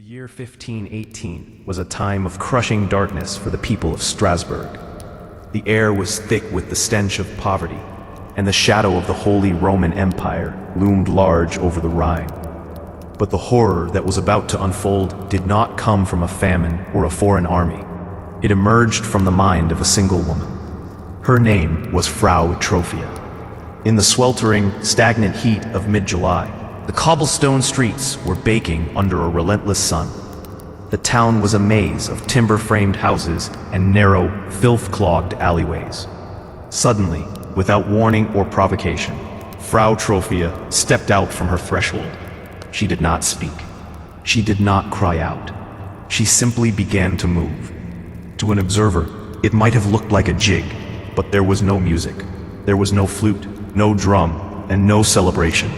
year 1518 was a time of crushing darkness for the people of Strasbourg. The air was thick with the stench of poverty, and the shadow of the Holy Roman Empire loomed large over the Rhine. But the horror that was about to unfold did not come from a famine or a foreign army. It emerged from the mind of a single woman. Her name was Frau Trophia. In the sweltering, stagnant heat of mid-July, the cobblestone streets were baking under a relentless sun. The town was a maze of timber-framed houses and narrow, filth-clogged alleyways. Suddenly, without warning or provocation, Frau Trophia stepped out from her threshold. She did not speak. She did not cry out. She simply began to move. To an observer, it might have looked like a jig, but there was no music. There was no flute, no drum, and no celebration.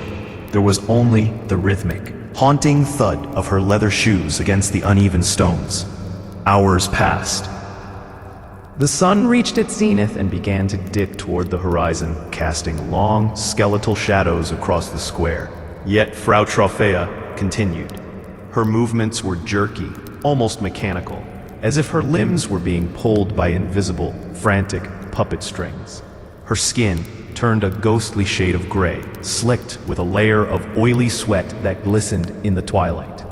There was only the rhythmic, haunting thud of her leather shoes against the uneven stones. Hours passed. The sun reached its zenith and began to dip toward the horizon, casting long, skeletal shadows across the square. Yet Frau Trophea continued. Her movements were jerky, almost mechanical, as if her limbs were being pulled by invisible, frantic puppet strings. Her skin turned a ghostly shade of gray, slicked with a layer of oily sweat that glistened in the twilight.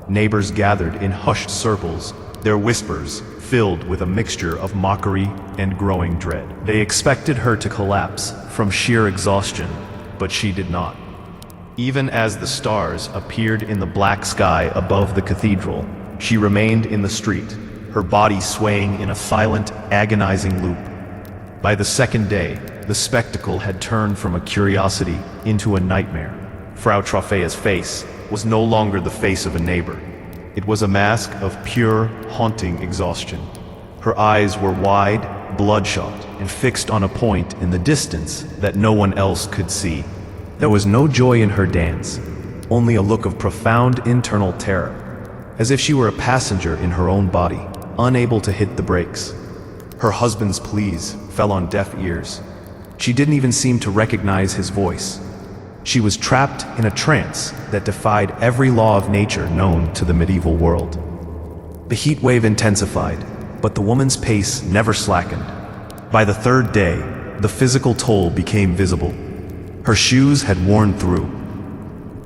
Neighbors gathered in hushed circles, their whispers filled with a mixture of mockery and growing dread. They expected her to collapse from sheer exhaustion, but she did not. Even as the stars appeared in the black sky above the cathedral, she remained in the street, her body swaying in a silent, agonizing loop. By the second day, the spectacle had turned from a curiosity into a nightmare. Frau Trophea's face was no longer the face of a neighbor. It was a mask of pure, haunting exhaustion. Her eyes were wide, bloodshot, and fixed on a point in the distance that no one else could see. There was no joy in her dance, only a look of profound internal terror, as if she were a passenger in her own body, unable to hit the brakes. Her husband's pleas fell on deaf ears. She didn't even seem to recognize his voice. She was trapped in a trance that defied every law of nature known to the medieval world. The heat wave intensified, but the woman's pace never slackened. By the third day, the physical toll became visible. Her shoes had worn through,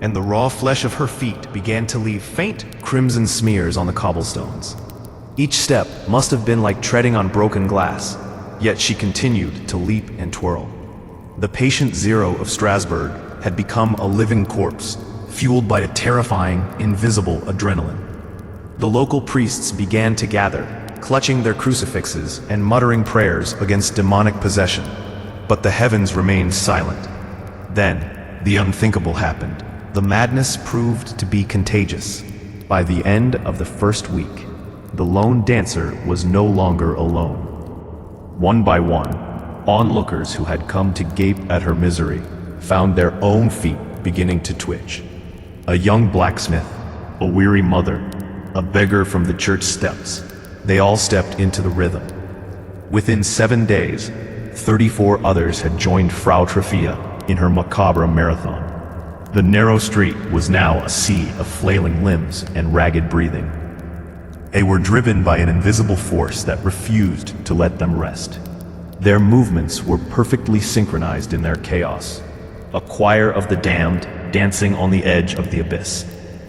and the raw flesh of her feet began to leave faint crimson smears on the cobblestones. Each step must have been like treading on broken glass, yet she continued to leap and twirl. The patient zero of Strasbourg had become a living corpse, fueled by a terrifying, invisible adrenaline. The local priests began to gather, clutching their crucifixes and muttering prayers against demonic possession. But the heavens remained silent. Then, the unthinkable happened. The madness proved to be contagious. By the end of the first week, the lone dancer was no longer alone. One by one, onlookers who had come to gape at her misery found their own feet beginning to twitch. A young blacksmith, a weary mother, a beggar from the church steps, they all stepped into the rhythm. Within 7 days, 34 others had joined Frau Trophia in her macabre marathon. The narrow street was now a sea of flailing limbs and ragged breathing. They were driven by an invisible force that refused to let them rest. Their movements were perfectly synchronized in their chaos, a choir of the damned dancing on the edge of the abyss.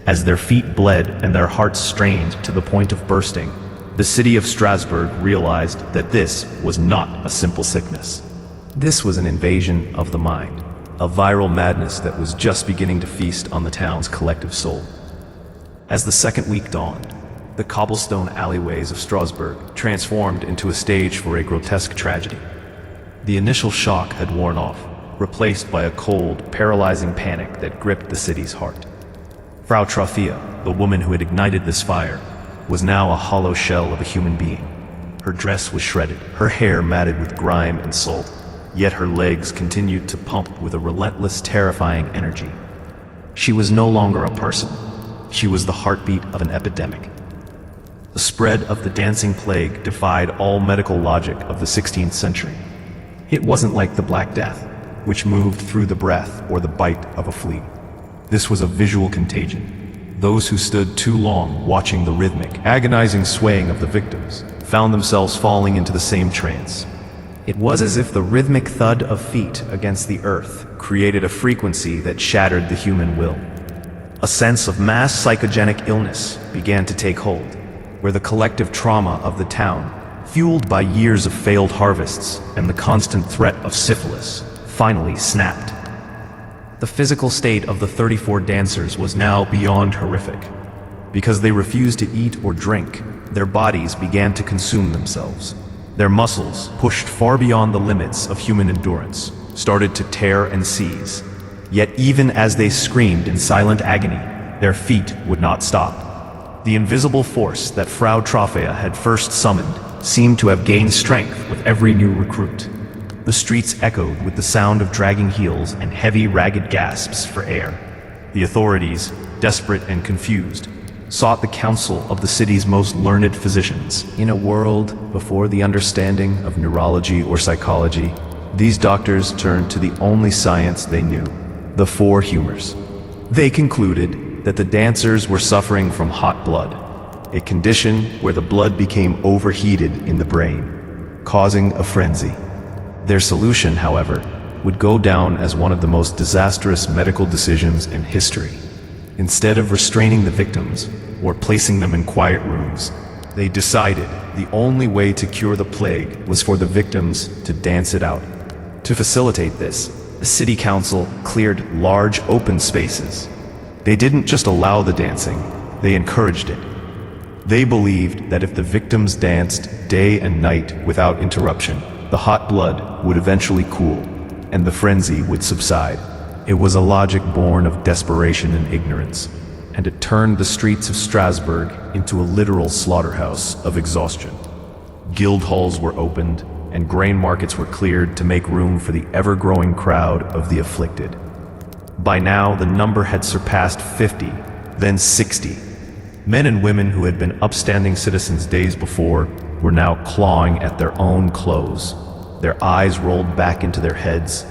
As their feet bled and their hearts strained to the point of bursting, the city of Strasbourg realized that this was not a simple sickness. This was an invasion of the mind, a viral madness that was just beginning to feast on the town's collective soul. As the second week dawned, the cobblestone alleyways of Strasbourg transformed into a stage for a grotesque tragedy. The initial shock had worn off, replaced by a cold, paralyzing panic that gripped the city's heart. Frau Trophia, the woman who had ignited this fire, was now a hollow shell of a human being. Her dress was shredded, her hair matted with grime and salt, yet her legs continued to pump with a relentless, terrifying energy. She was no longer a person. She was the heartbeat of an epidemic. The spread of the dancing plague defied all medical logic of the 16th century. It wasn't like the Black Death, which moved through the breath or the bite of a flea. This was a visual contagion. Those who stood too long watching the rhythmic, agonizing swaying of the victims found themselves falling into the same trance. It was as if the rhythmic thud of feet against the earth created a frequency that shattered the human will. A sense of mass psychogenic illness began to take hold, where the collective trauma of the town, fueled by years of failed harvests and the constant threat of syphilis, finally snapped. The physical state of the 34 dancers was now beyond horrific. Because they refused to eat or drink, their bodies began to consume themselves. Their muscles, pushed far beyond the limits of human endurance, started to tear and seize. Yet even as they screamed in silent agony, their feet would not stop. The invisible force that Frau Trophea had first summoned seemed to have gained strength with every new recruit. The streets echoed with the sound of dragging heels and heavy, ragged gasps for air. The authorities, desperate and confused, sought the counsel of the city's most learned physicians. In a world before the understanding of neurology or psychology, these doctors turned to the only science they knew, the four humors. They concluded that the dancers were suffering from hot blood, a condition where the blood became overheated in the brain, causing a frenzy. Their solution, however, would go down as one of the most disastrous medical decisions in history. Instead of restraining the victims or placing them in quiet rooms, they decided the only way to cure the plague was for the victims to dance it out. To facilitate this, the city council cleared large open spaces. They didn't just allow the dancing, they encouraged it. They believed that if the victims danced day and night without interruption, the hot blood would eventually cool, and the frenzy would subside. It was a logic born of desperation and ignorance, and it turned the streets of Strasbourg into a literal slaughterhouse of exhaustion. Guild halls were opened, and grain markets were cleared to make room for the ever-growing crowd of the afflicted. By now, the number had surpassed 50, then 60. Men and women who had been upstanding citizens days before were now clawing at their own clothes. Their eyes rolled back into their heads,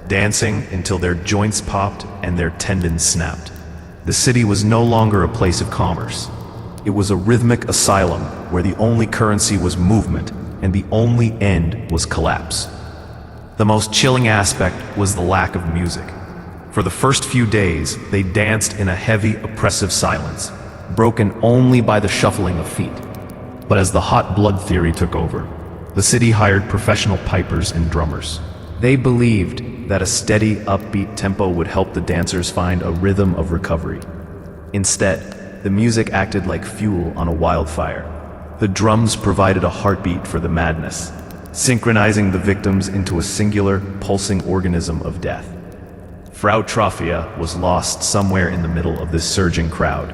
dancing until their joints popped and their tendons snapped. The city was no longer a place of commerce. It was a rhythmic asylum where the only currency was movement and the only end was collapse. The most chilling aspect was the lack of music. For the first few days, they danced in a heavy, oppressive silence, broken only by the shuffling of feet. But as the hot blood theory took over, the city hired professional pipers and drummers. They believed that a steady, upbeat tempo would help the dancers find a rhythm of recovery. Instead, the music acted like fuel on a wildfire. The drums provided a heartbeat for the madness, synchronizing the victims into a singular, pulsing organism of death. Frau Trophea was lost somewhere in the middle of this surging crowd,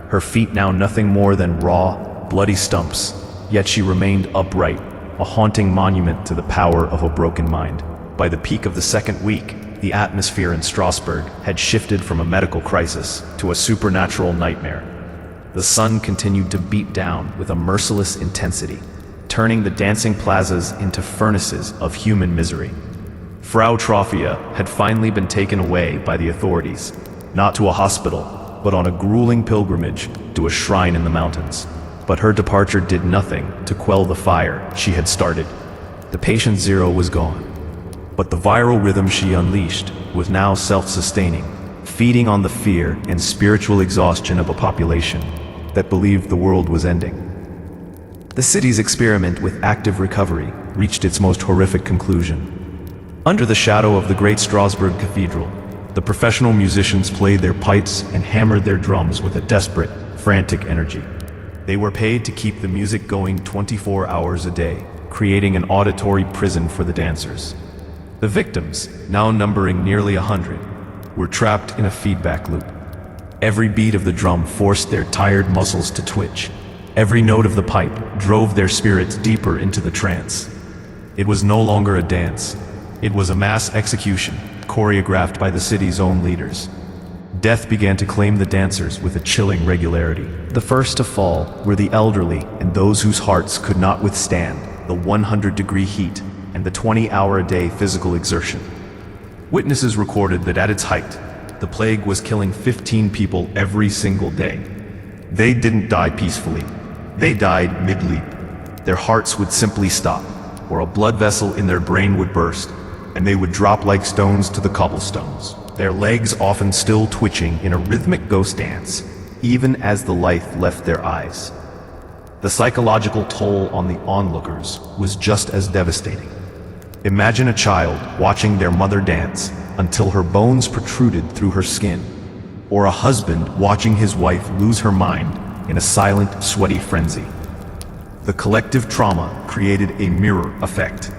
her feet now nothing more than raw, bloody stumps, yet she remained upright, a haunting monument to the power of a broken mind. By the peak of the second week, the atmosphere in Strasbourg had shifted from a medical crisis to a supernatural nightmare. The sun continued to beat down with a merciless intensity, turning the dancing plazas into furnaces of human misery. Frau Trophea had finally been taken away by the authorities, not to a hospital, but on a grueling pilgrimage to a shrine in the mountains. But her departure did nothing to quell the fire she had started. The patient zero was gone, but the viral rhythm she unleashed was now self-sustaining, feeding on the fear and spiritual exhaustion of a population that believed the world was ending. The city's experiment with active recovery reached its most horrific conclusion. Under the shadow of the great Strasbourg Cathedral, the professional musicians played their pipes and hammered their drums with a desperate, frantic energy. They were paid to keep the music going 24 hours a day, creating an auditory prison for the dancers. The victims, now numbering nearly 100, were trapped in a feedback loop. Every beat of the drum forced their tired muscles to twitch. Every note of the pipe drove their spirits deeper into the trance. It was no longer a dance. It was a mass execution, choreographed by the city's own leaders. Death began to claim the dancers with a chilling regularity. The first to fall were the elderly and those whose hearts could not withstand the 100-degree heat and the 20-hour-a-day physical exertion. Witnesses recorded that at its height, the plague was killing 15 people every single day. They didn't die peacefully. They died mid-leap. Their hearts would simply stop, or a blood vessel in their brain would burst, and they would drop like stones to the cobblestones, their legs often still twitching in a rhythmic ghost dance, even as the life left their eyes. The psychological toll on the onlookers was just as devastating. Imagine a child watching their mother dance until her bones protruded through her skin, or a husband watching his wife lose her mind in a silent, sweaty frenzy. The collective trauma created a mirror effect.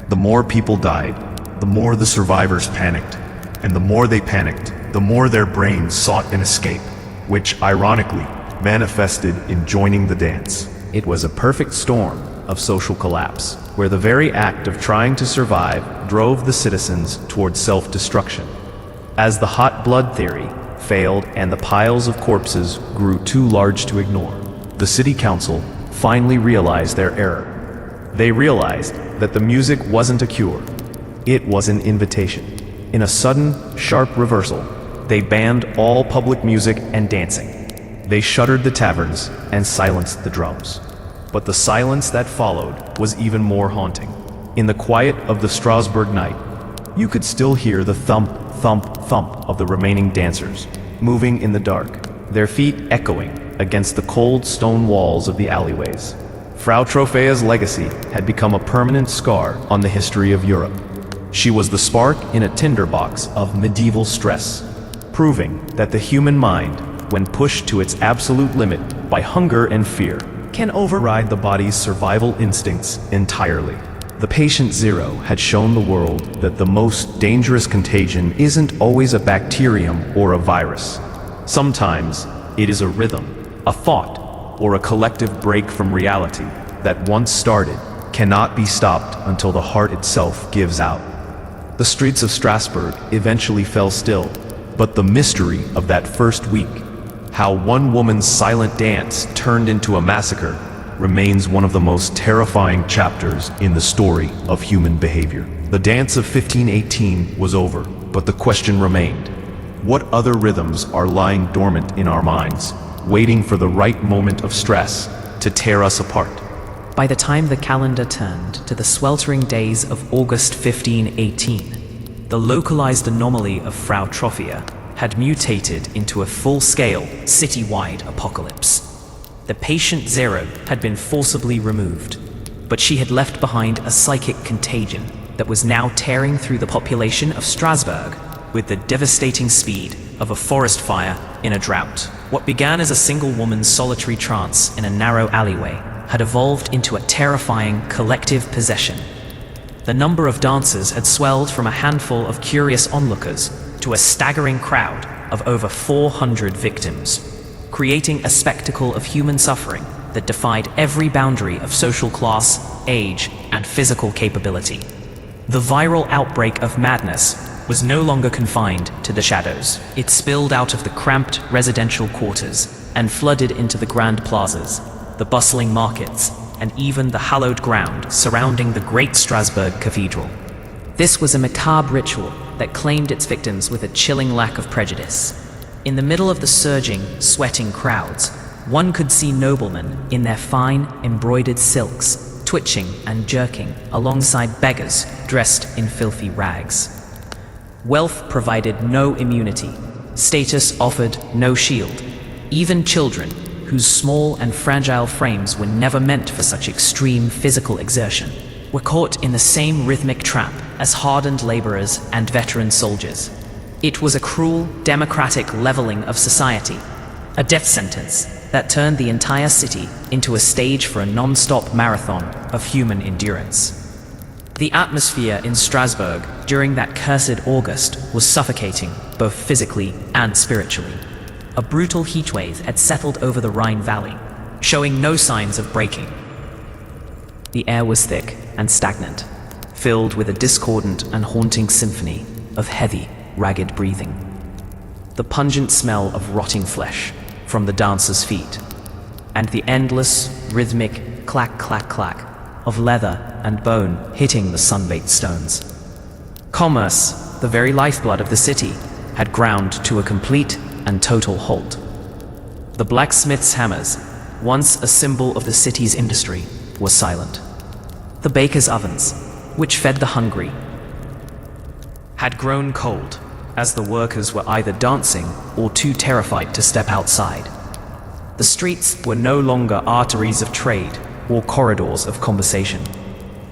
The more people died, the more the survivors panicked, and the more they panicked, the more their brains sought an escape, which, ironically, manifested in joining the dance. It was a perfect storm of social collapse, where the very act of trying to survive drove the citizens towards self-destruction. As the hot blood theory failed and the piles of corpses grew too large to ignore, the city council finally realized their error. They realized that the music wasn't a cure. It was an invitation. In a sudden, sharp reversal, they banned all public music and dancing. They shuttered the taverns and silenced the drums. But the silence that followed was even more haunting. In the quiet of the Strasbourg night, you could still hear the thump, thump, thump of the remaining dancers, moving in the dark, their feet echoing against the cold stone walls of the alleyways. Frau Troffea's legacy had become a permanent scar on the history of Europe. She was the spark in a tinderbox of medieval stress, proving that the human mind, when pushed to its absolute limit by hunger and fear, can override the body's survival instincts entirely. The patient zero had shown the world that the most dangerous contagion isn't always a bacterium or a virus. Sometimes it is a rhythm, a thought, or a collective break from reality that once started cannot be stopped until the heart itself gives out. The streets of Strasbourg eventually fell still, but the mystery of that first week, how one woman's silent dance turned into a massacre, remains one of the most terrifying chapters in the story of human behavior. The dance of 1518 was over, but the question remained: what other rhythms are lying dormant in our minds, waiting for the right moment of stress to tear us apart? By the time the calendar turned to the sweltering days of August 1518, the localized anomaly of Frau Troffea had mutated into a full-scale, city-wide apocalypse. The patient zero had been forcibly removed, but she had left behind a psychic contagion that was now tearing through the population of Strasbourg with the devastating speed of a forest fire in a drought. What began as a single woman's solitary trance in a narrow alleyway had evolved into a terrifying collective possession. The number of dancers had swelled from a handful of curious onlookers to a staggering crowd of over 400 victims, creating a spectacle of human suffering that defied every boundary of social class, age, and physical capability. The viral outbreak of madness was no longer confined to the shadows. It spilled out of the cramped residential quarters and flooded into the grand plazas, the bustling markets, and even the hallowed ground surrounding the great Strasbourg Cathedral. This was a macabre ritual that claimed its victims with a chilling lack of prejudice. In the middle of the surging, sweating crowds, one could see noblemen in their fine, embroidered silks, twitching and jerking alongside beggars dressed in filthy rags. Wealth provided no immunity. Status offered no shield. Even children, whose small and fragile frames were never meant for such extreme physical exertion, were caught in the same rhythmic trap as hardened laborers and veteran soldiers. It was a cruel, democratic leveling of society, a death sentence that turned the entire city into a stage for a non-stop marathon of human endurance. The atmosphere in Strasbourg during that cursed August was suffocating, both physically and spiritually. A brutal heatwave had settled over the Rhine Valley, showing no signs of breaking. The air was thick and stagnant, filled with a discordant and haunting symphony of heavy, ragged breathing. The pungent smell of rotting flesh from the dancers' feet, and the endless, rhythmic clack, clack, clack of leather and bone hitting the sun-baked stones. Commerce, the very lifeblood of the city, had ground to a complete and total halt. The blacksmith's hammers, once a symbol of the city's industry, were silent. The baker's ovens, which fed the hungry, had grown cold, as the workers were either dancing or too terrified to step outside. The streets were no longer arteries of trade or corridors of conversation.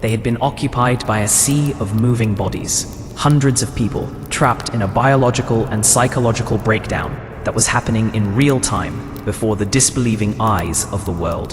They had been occupied by a sea of moving bodies, hundreds of people trapped in a biological and psychological breakdown that was happening in real time before the disbelieving eyes of the world.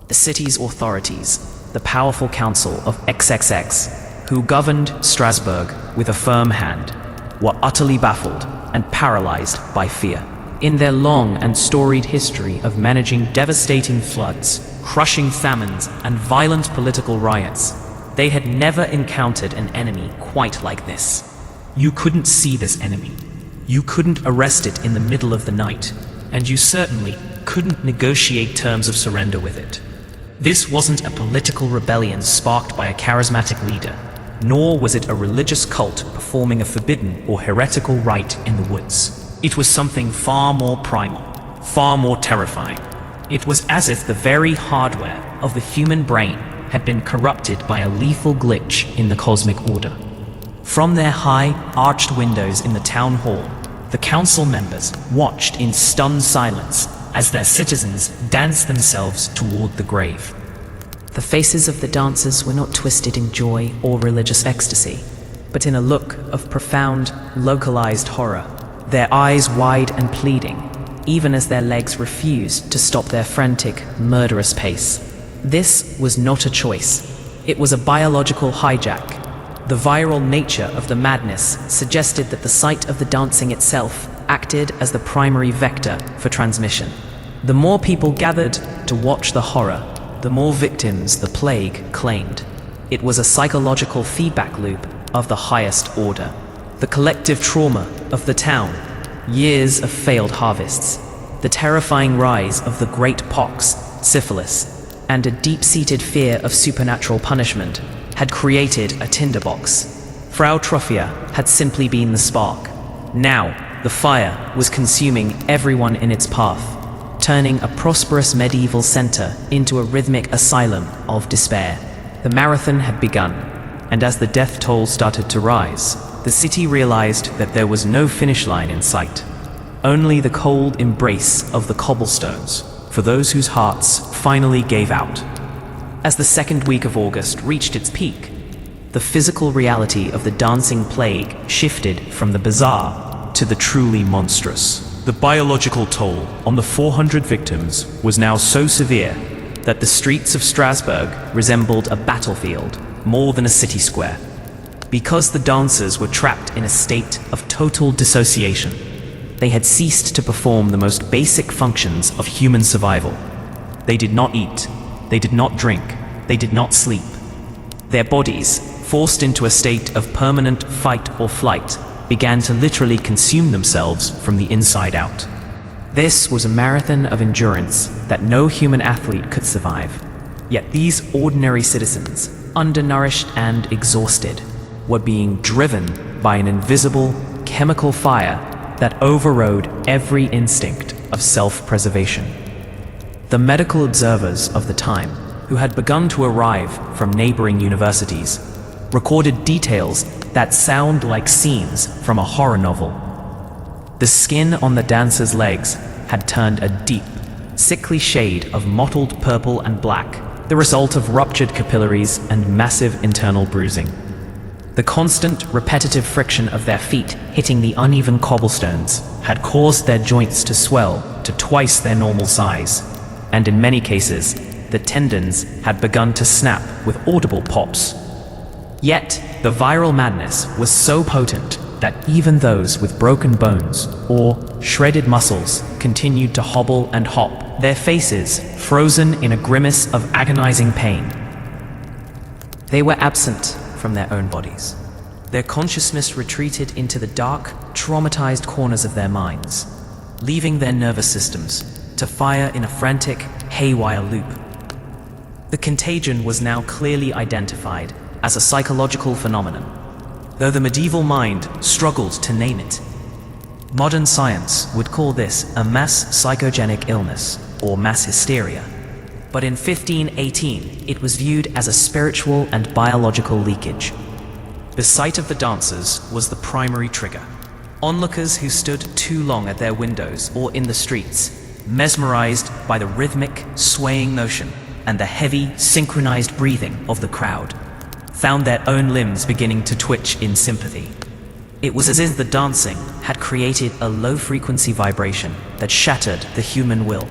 The city's authorities, the powerful council of XXX, who governed Strasbourg with a firm hand, were utterly baffled and paralyzed by fear. In their long and storied history of managing devastating floods, crushing famines, and violent political riots, they had never encountered an enemy quite like this. You couldn't see this enemy. You couldn't arrest it in the middle of the night, and you certainly couldn't negotiate terms of surrender with it. This wasn't a political rebellion sparked by a charismatic leader, nor was it a religious cult performing a forbidden or heretical rite in the woods. It was something far more primal, far more terrifying. It was as if the very hardware of the human brain had been corrupted by a lethal glitch in the cosmic order. From their high, arched windows in the town hall, the council members watched in stunned silence as their citizens danced themselves toward the grave. The faces of the dancers were not twisted in joy or religious ecstasy, but in a look of profound, localized horror, their eyes wide and pleading, even as their legs refused to stop their frantic, murderous pace. This was not a choice. It was a biological hijack. The viral nature of the madness suggested that the sight of the dancing itself acted as the primary vector for transmission. The more people gathered to watch the horror, the more victims the plague claimed. It was a psychological feedback loop of the highest order. The collective trauma of the town, years of failed harvests, the terrifying rise of the great pox, syphilis, and a deep-seated fear of supernatural punishment had created a tinderbox. Frau Trophia had simply been the spark. Now, the fire was consuming everyone in its path, turning a prosperous medieval center into a rhythmic asylum of despair. The marathon had begun, and as the death toll started to rise, the city realized that there was no finish line in sight. Only the cold embrace of the cobblestones for those whose hearts finally gave out. As the second week of August reached its peak, the physical reality of the dancing plague shifted from the bizarre to the truly monstrous. The biological toll on the 400 victims was now so severe that the streets of Strasbourg resembled a battlefield more than a city square. Because the dancers were trapped in a state of total dissociation, they had ceased to perform the most basic functions of human survival. They did not eat, they did not drink, they did not sleep. Their bodies, forced into a state of permanent fight or flight, began to literally consume themselves from the inside out. This was a marathon of endurance that no human athlete could survive. Yet these ordinary citizens, undernourished and exhausted, were being driven by an invisible chemical fire that overrode every instinct of self-preservation. The medical observers of the time, who had begun to arrive from neighboring universities, recorded details that sound like scenes from a horror novel. The skin on the dancers' legs had turned a deep, sickly shade of mottled purple and black, the result of ruptured capillaries and massive internal bruising. The constant, repetitive friction of their feet hitting the uneven cobblestones had caused their joints to swell to twice their normal size, and in many cases, the tendons had begun to snap with audible pops. Yet, the viral madness was so potent that even those with broken bones or shredded muscles continued to hobble and hop, their faces frozen in a grimace of agonizing pain. They were absent from their own bodies. Their consciousness retreated into the dark, traumatized corners of their minds, leaving their nervous systems to fire in a frantic, haywire loop. The contagion was now clearly identified as a psychological phenomenon. though the medieval mind struggled to name it. Modern science would call this a mass psychogenic illness, or mass hysteria. But in 1518, it was viewed as a spiritual and biological leakage. The sight of the dancers was the primary trigger. Onlookers who stood too long at their windows or in the streets, mesmerized by the rhythmic, swaying motion and the heavy, synchronized breathing of the crowd, found their own limbs beginning to twitch in sympathy. It was as if the dancing had created a low-frequency vibration that shattered the human will.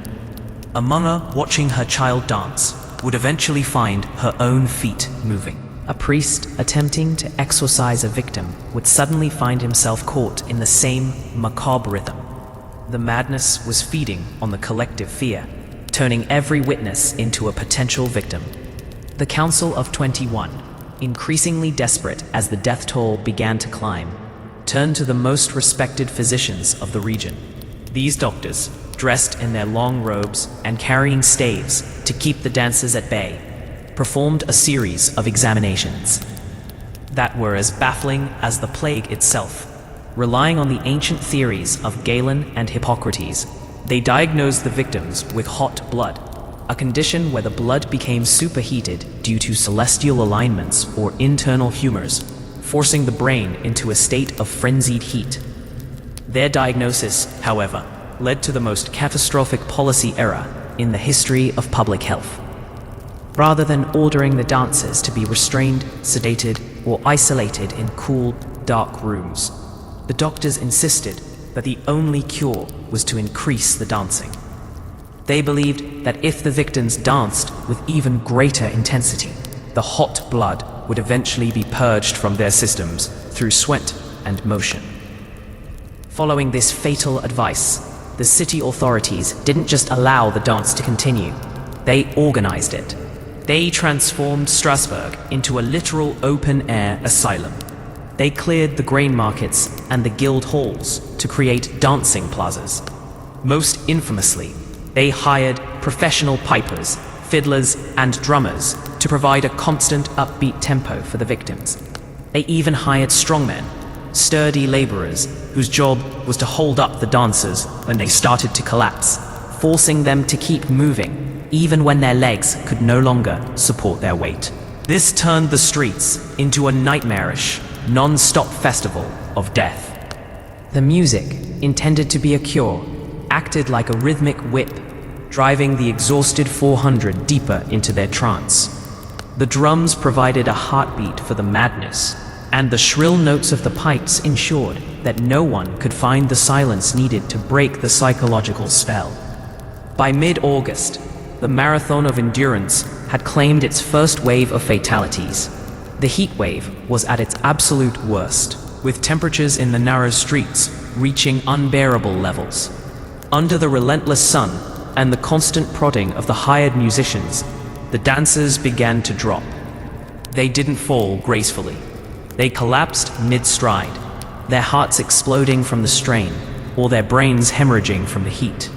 A mother watching her child dance would eventually find her own feet moving. A priest attempting to exorcise a victim would suddenly find himself caught in the same macabre rhythm. The madness was feeding on the collective fear, turning every witness into a potential victim. The Council of 21, increasingly desperate as the death toll began to climb, turned to the most respected physicians of the region. These doctors, dressed in their long robes and carrying staves to keep the dancers at bay, performed a series of examinations that were as baffling as the plague itself. Relying on the ancient theories of Galen and Hippocrates, they diagnosed the victims with hot blood, a condition where the blood became superheated due to celestial alignments or internal humors, forcing the brain into a state of frenzied heat. Their diagnosis, however, led to the most catastrophic policy error in the history of public health. Rather than ordering the dancers to be restrained, sedated, or isolated in cool, dark rooms, the doctors insisted that the only cure was to increase the dancing. They believed that if the victims danced with even greater intensity, the hot blood would eventually be purged from their systems through sweat and motion. Following this fatal advice, the city authorities didn't just allow the dance to continue, they organized it. They transformed Strasbourg into a literal open-air asylum. They cleared the grain markets and the guild halls to create dancing plazas. Most infamously, they hired professional pipers, fiddlers, and drummers to provide a constant upbeat tempo for the victims. They even hired strongmen, sturdy laborers whose job was to hold up the dancers when they started to collapse, forcing them to keep moving even when their legs could no longer support their weight. This turned the streets into a nightmarish, non-stop festival of death. The music, intended to be a cure, acted like a rhythmic whip, driving the exhausted 400 deeper into their trance. The drums provided a heartbeat for the madness, and the shrill notes of the pipes ensured that no one could find the silence needed to break the psychological spell. By mid-August, the marathon of endurance had claimed its first wave of fatalities. The heat wave was at its absolute worst, with temperatures in the narrow streets reaching unbearable levels. Under the relentless sun and the constant prodding of the hired musicians, the dancers began to drop. They didn't fall gracefully. They collapsed mid-stride, their hearts exploding from the strain, or their brains hemorrhaging from the heat.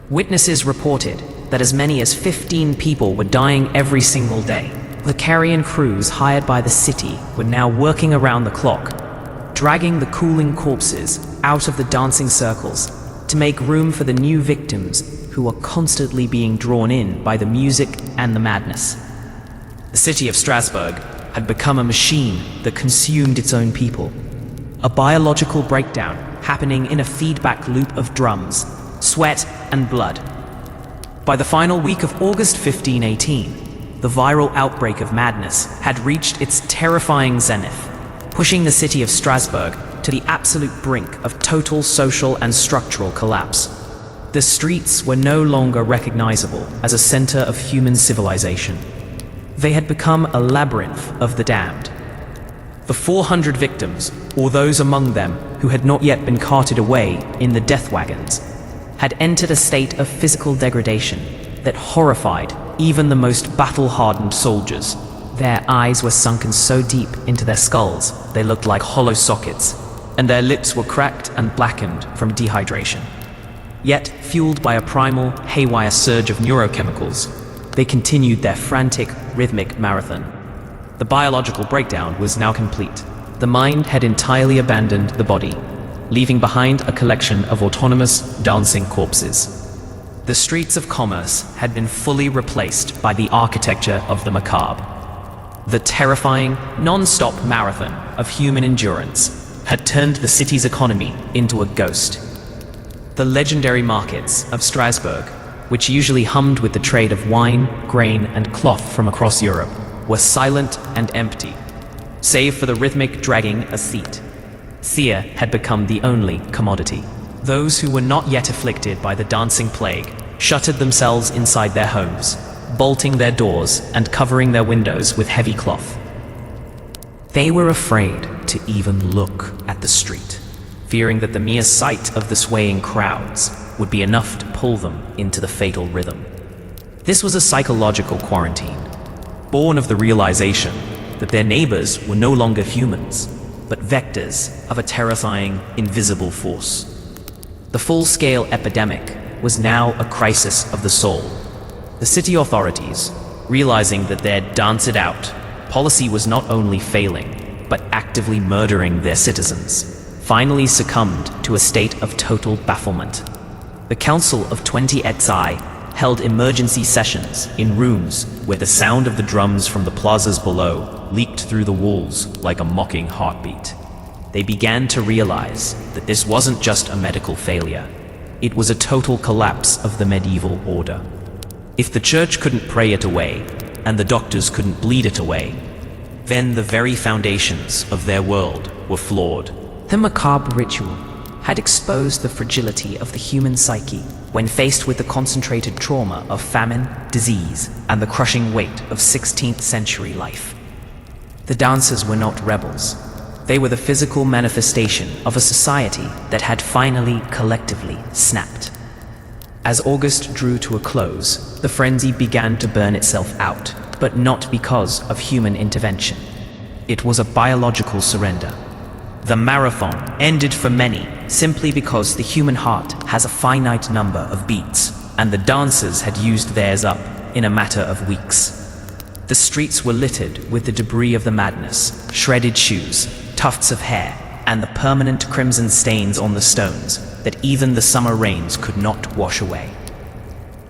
Witnesses reported that as many as 15 people were dying every single day. The carrion crews hired by the city were now working around the clock, dragging the cooling corpses out of the dancing circles to make room for the new victims who were constantly being drawn in by the music and the madness. The city of Strasbourg had become a machine that consumed its own people, a biological breakdown happening in a feedback loop of drums, sweat, and blood. By the final week of August 1518, the viral outbreak of madness had reached its terrifying zenith, pushing the city of Strasbourg to the absolute brink of total social and structural collapse. The streets were no longer recognizable as a center of human civilization. They had become a labyrinth of the damned. The 400 victims, or those among them who had not yet been carted away in the death wagons, had entered a state of physical degradation that horrified even the most battle-hardened soldiers. Their eyes were sunken so deep into their skulls they looked like hollow sockets, and their lips were cracked and blackened from dehydration. Yet, fueled by a primal, haywire surge of neurochemicals, they continued their frantic, rhythmic marathon. The biological breakdown was now complete. The mind had entirely abandoned the body, leaving behind a collection of autonomous, dancing corpses. The streets of commerce had been fully replaced by the architecture of the macabre. The terrifying, non-stop marathon of human endurance had turned the city's economy into a ghost. The legendary markets of Strasbourg, which usually hummed with the trade of wine, grain, and cloth from across Europe, were silent and empty, save for the rhythmic dragging a seat. Fear had become the only commodity. Those who were not yet afflicted by the dancing plague shuttered themselves inside their homes, bolting their doors and covering their windows with heavy cloth. They were afraid to even look at the street, fearing that the mere sight of the swaying crowds would be enough to pull them into the fatal rhythm. This was a psychological quarantine, born of the realization that their neighbors were no longer humans, but vectors of a terrifying, invisible force. The full-scale epidemic was now a crisis of the soul. The city authorities, realizing that their dance it out policy was not only failing, but actively murdering their citizens, finally succumbed to a state of total bafflement. The Council of 20 Etsai held emergency sessions in rooms where the sound of the drums from the plazas below leaked through the walls like a mocking heartbeat. They began to realize that this wasn't just a medical failure. It was a total collapse of the medieval order. If the church couldn't pray it away, and the doctors couldn't bleed it away, then the very foundations of their world were flawed. The macabre ritual had exposed the fragility of the human psyche when faced with the concentrated trauma of famine, disease, and the crushing weight of 16th century life. The dancers were not rebels. They were the physical manifestation of a society that had finally, collectively, snapped. As August drew to a close, the frenzy began to burn itself out, but not because of human intervention. It was a biological surrender. The marathon ended for many simply because the human heart has a finite number of beats, and the dancers had used theirs up in a matter of weeks. The streets were littered with the debris of the madness, shredded shoes, tufts of hair, and the permanent crimson stains on the stones that even the summer rains could not wash away.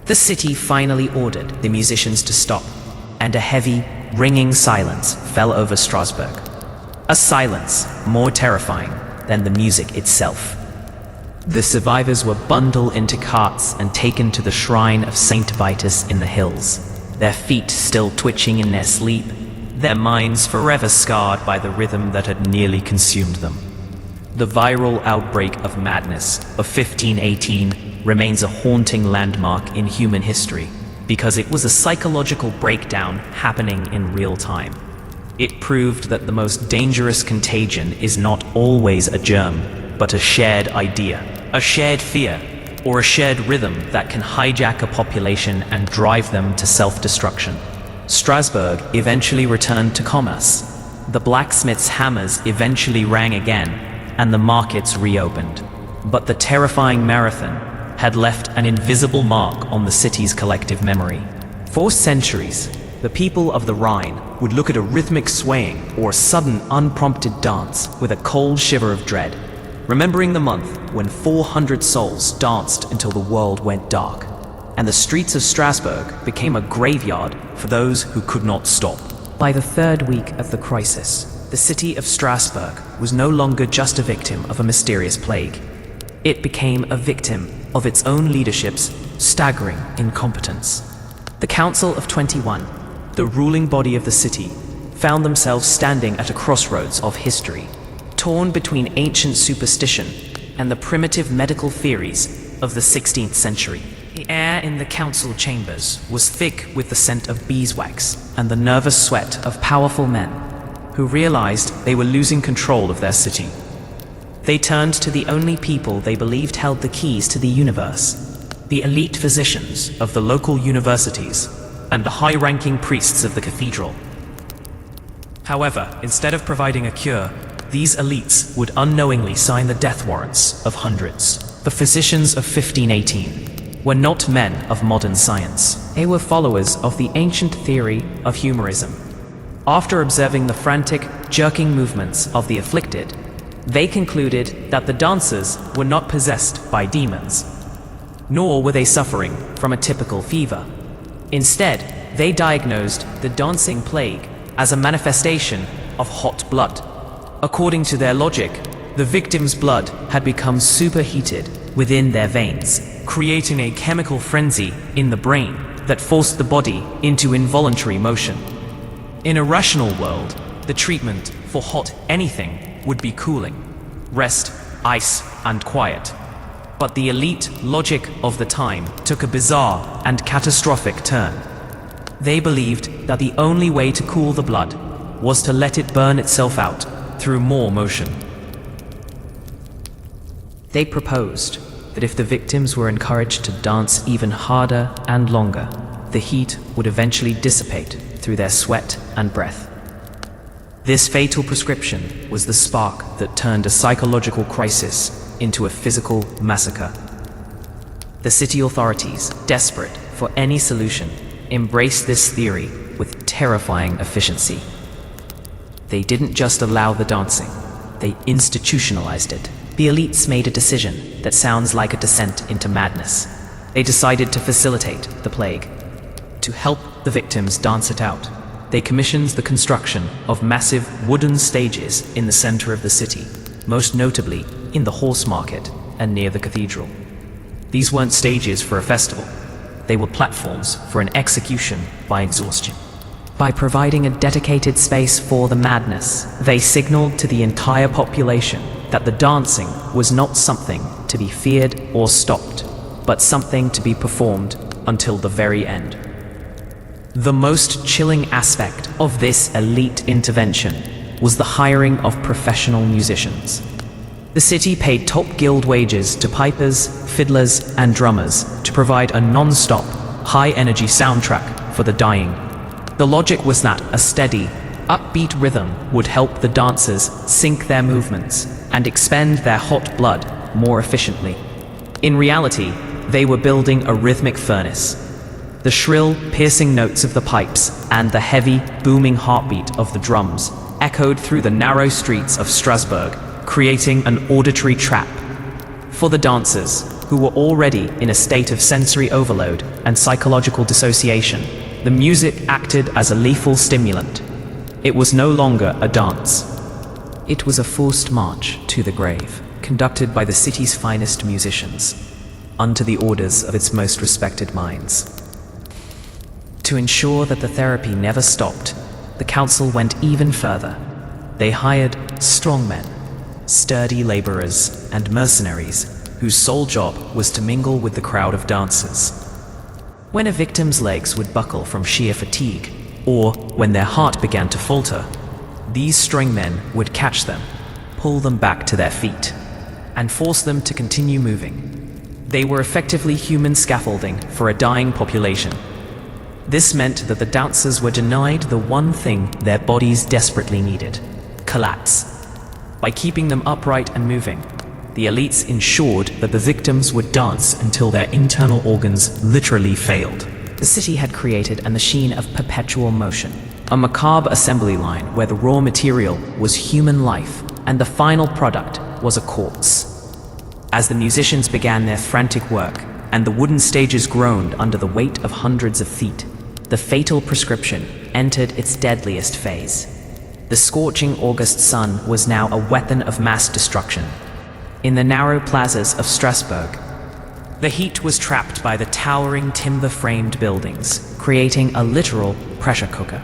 The city finally ordered the musicians to stop, and a heavy, ringing silence fell over Strasbourg. A silence more terrifying than the music itself. The survivors were bundled into carts and taken to the shrine of Saint Vitus in the hills, their feet still twitching in their sleep, their minds forever scarred by the rhythm that had nearly consumed them. The viral outbreak of madness of 1518 remains a haunting landmark in human history because it was a psychological breakdown happening in real time. It proved that the most dangerous contagion is not always a germ, but a shared idea, a shared fear, or a shared rhythm that can hijack a population and drive them to self-destruction. Strasbourg eventually returned to commerce. The blacksmiths' hammers eventually rang again, and the markets reopened. But the terrifying marathon had left an invisible mark on the city's collective memory. For centuries, the people of the Rhine would look at a rhythmic swaying or sudden unprompted dance with a cold shiver of dread, remembering the month when 400 souls danced until the world went dark, and the streets of Strasbourg became a graveyard for those who could not stop. By the third week of the crisis, the city of Strasbourg was no longer just a victim of a mysterious plague. It became a victim of its own leadership's staggering incompetence. The Council of 21, the ruling body of the city, found themselves standing at a crossroads of history, torn between ancient superstition and the primitive medical theories of the 16th century. The air in the council chambers was thick with the scent of beeswax and the nervous sweat of powerful men who realized they were losing control of their city. They turned to the only people they believed held the keys to the universe, the elite physicians of the local universities and the high-ranking priests of the cathedral. However, instead of providing a cure, these elites would unknowingly sign the death warrants of hundreds. The physicians of 1518 were not men of modern science. They were followers of the ancient theory of humorism. After observing the frantic, jerking movements of the afflicted, they concluded that the dancers were not possessed by demons, nor were they suffering from a typical fever. Instead, they diagnosed the dancing plague as a manifestation of hot blood. According to their logic, the victims' blood had become superheated within their veins, creating a chemical frenzy in the brain that forced the body into involuntary motion. In a rational world, the treatment for hot anything would be cooling, rest, ice, and quiet. But the elite logic of the time took a bizarre and catastrophic turn. They believed that the only way to cool the blood was to let it burn itself out through more motion. They proposed that if the victims were encouraged to dance even harder and longer, the heat would eventually dissipate through their sweat and breath. This fatal prescription was the spark that turned a psychological crisis into a physical massacre. The city authorities, desperate for any solution, embraced this theory with terrifying efficiency. They didn't just allow the dancing, they institutionalized it. The elites made a decision that sounds like a descent into madness. They decided to facilitate the plague. To help the victims dance it out, they commissioned the construction of massive wooden stages in the center of the city, most notably in the horse market and near the cathedral. These weren't stages for a festival. They were platforms for an execution by exhaustion. By providing a dedicated space for the madness, they signaled to the entire population that the dancing was not something to be feared or stopped, but something to be performed until the very end. The most chilling aspect of this elite intervention was the hiring of professional musicians. The city paid top guild wages to pipers, fiddlers, and drummers to provide a non-stop, high-energy soundtrack for the dying. The logic was that a steady, upbeat rhythm would help the dancers sync their movements and expend their hot blood more efficiently. In reality, they were building a rhythmic furnace. The shrill, piercing notes of the pipes and the heavy, booming heartbeat of the drums echoed through the narrow streets of Strasbourg, creating an auditory trap. For the dancers, who were already in a state of sensory overload and psychological dissociation, the music acted as a lethal stimulant. It was no longer a dance. It was a forced march to the grave, conducted by the city's finest musicians, under the orders of its most respected minds. To ensure that the therapy never stopped, the council went even further. They hired strongmen, sturdy laborers, and mercenaries whose sole job was to mingle with the crowd of dancers. When a victim's legs would buckle from sheer fatigue, or when their heart began to falter, these strongmen would catch them, pull them back to their feet, and force them to continue moving. They were effectively human scaffolding for a dying population. This meant that the dancers were denied the one thing their bodies desperately needed: collapse. By keeping them upright and moving, the elites ensured that the victims would dance until their internal organs literally failed. The city had created a machine of perpetual motion, a macabre assembly line where the raw material was human life and the final product was a corpse. As the musicians began their frantic work and the wooden stages groaned under the weight of hundreds of feet, the fatal prescription entered its deadliest phase. The scorching August sun was now a weapon of mass destruction. In the narrow plazas of Strasbourg, the heat was trapped by the towering timber-framed buildings, creating a literal pressure cooker.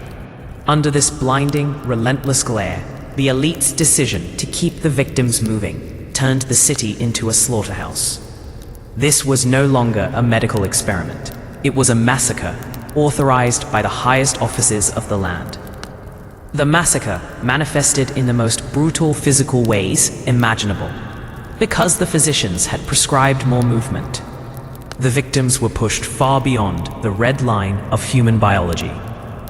Under this blinding, relentless glare, the elite's decision to keep the victims moving turned the city into a slaughterhouse. This was no longer a medical experiment. It was a massacre, authorized by the highest offices of the land. The massacre manifested in the most brutal physical ways imaginable. Because the physicians had prescribed more movement, the victims were pushed far beyond the red line of human biology.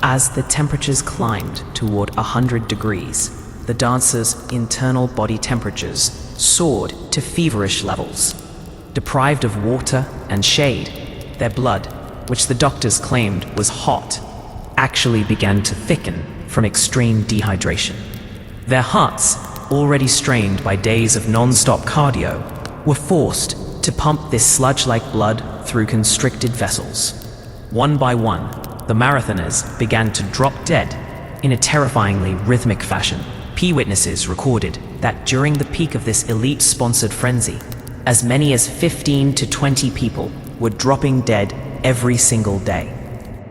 As the temperatures climbed toward 100 degrees, the dancers' internal body temperatures soared to feverish levels. Deprived of water and shade, their blood, which the doctors claimed was hot, actually began to thicken from extreme dehydration. Their hearts, already strained by days of non-stop cardio, were forced to pump this sludge-like blood through constricted vessels. One by one, the marathoners began to drop dead in a terrifyingly rhythmic fashion. Witnesses recorded that during the peak of this elite-sponsored frenzy, as many as 15 to 20 people were dropping dead every single day.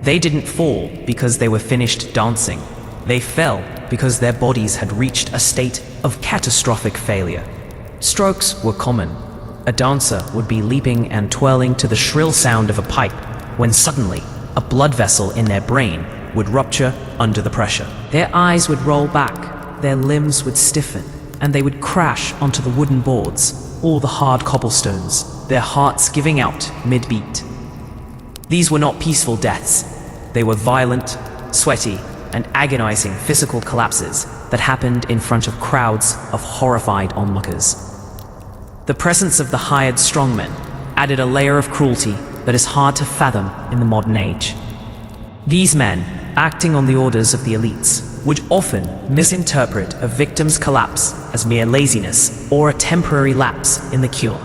They didn't fall because they were finished dancing. They fell because their bodies had reached a state of catastrophic failure. Strokes were common. A dancer would be leaping and twirling to the shrill sound of a pipe when suddenly a blood vessel in their brain would rupture under the pressure. Their eyes would roll back, their limbs would stiffen, and they would crash onto the wooden boards or the hard cobblestones, their hearts giving out mid-beat. These were not peaceful deaths. They were violent, sweaty, and agonizing physical collapses that happened in front of crowds of horrified onlookers. The presence of the hired strongmen added a layer of cruelty that is hard to fathom in the modern age. These men, acting on the orders of the elites, would often misinterpret a victim's collapse as mere laziness or a temporary lapse in the cure.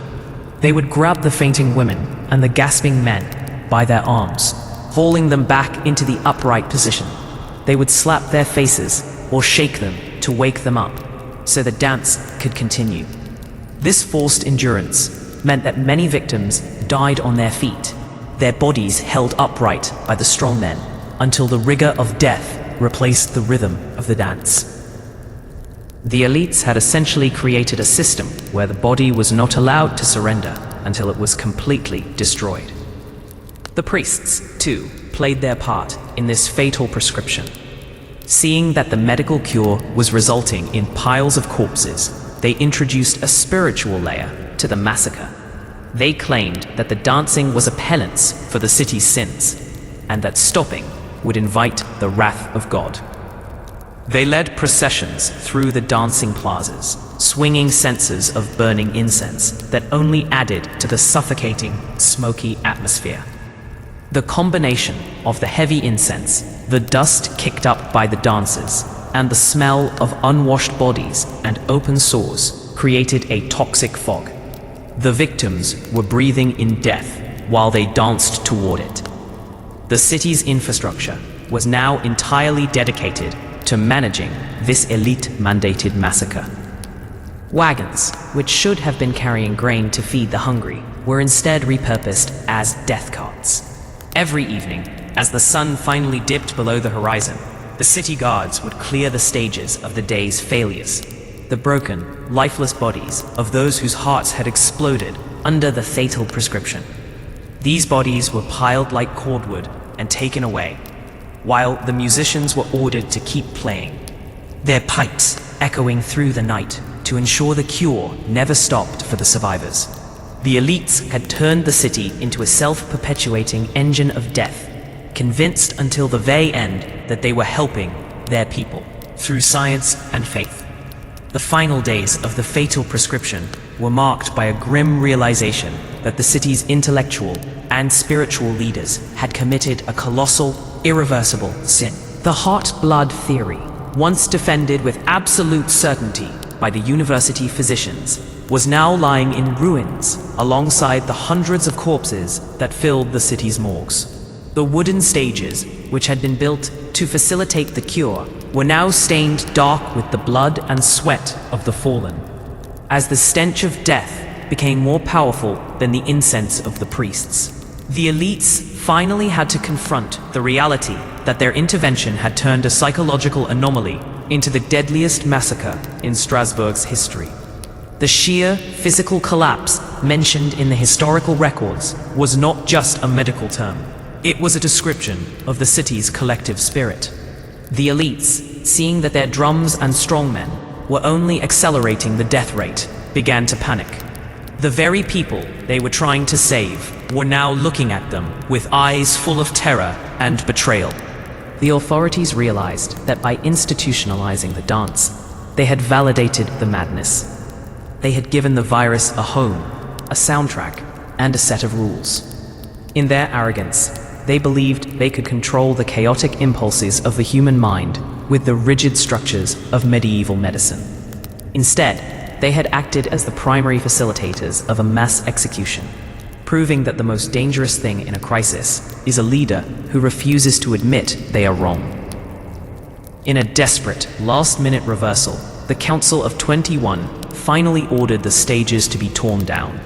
They would grab the fainting women and the gasping men by their arms, hauling them back into the upright position. They would slap their faces or shake them to wake them up so the dance could continue. This forced endurance meant that many victims died on their feet, their bodies held upright by the strong men until the rigor of death replaced the rhythm of the dance. The elites had essentially created a system where the body was not allowed to surrender until it was completely destroyed. The priests, too, played their part in this fatal prescription. Seeing that the medical cure was resulting in piles of corpses, they introduced a spiritual layer to the massacre. They claimed that the dancing was a penance for the city's sins, and that stopping would invite the wrath of God. They led processions through the dancing plazas, swinging censers of burning incense that only added to the suffocating, smoky atmosphere. The combination of the heavy incense, the dust kicked up by the dancers, and the smell of unwashed bodies and open sores created a toxic fog. The victims were breathing in death while they danced toward it. The city's infrastructure was now entirely dedicated to managing this elite-mandated massacre. Wagons, which should have been carrying grain to feed the hungry, were instead repurposed as death carts. Every evening, as the sun finally dipped below the horizon, the city guards would clear the stages of the day's failures, the broken, lifeless bodies of those whose hearts had exploded under the fatal prescription. These bodies were piled like cordwood and taken away, while the musicians were ordered to keep playing, their pipes echoing through the night to ensure the cure never stopped for the survivors. The elites had turned the city into a self-perpetuating engine of death, convinced until the very end that they were helping their people through science and faith. The final days of the fatal prescription were marked by a grim realization that the city's intellectual and spiritual leaders had committed a colossal, irreversible sin. The hot blood theory, once defended with absolute certainty by the university physicians, was now lying in ruins alongside the hundreds of corpses that filled the city's morgues. The wooden stages, which had been built to facilitate the cure, were now stained dark with the blood and sweat of the fallen, as the stench of death became more powerful than the incense of the priests. The elites finally had to confront the reality that their intervention had turned a psychological anomaly into the deadliest massacre in Strasbourg's history. The sheer physical collapse mentioned in the historical records was not just a medical term. It was a description of the city's collective spirit. The elites, seeing that their drums and strongmen were only accelerating the death rate, began to panic. The very people they were trying to save were now looking at them with eyes full of terror and betrayal. The authorities realized that by institutionalizing the dance, they had validated the madness. They had given the virus a home, a soundtrack, and a set of rules. In their arrogance, they believed they could control the chaotic impulses of the human mind with the rigid structures of medieval medicine. Instead, they had acted as the primary facilitators of a mass execution, proving that the most dangerous thing in a crisis is a leader who refuses to admit they are wrong. In a desperate, last-minute reversal, the Council of 21 finally ordered the stages to be torn down.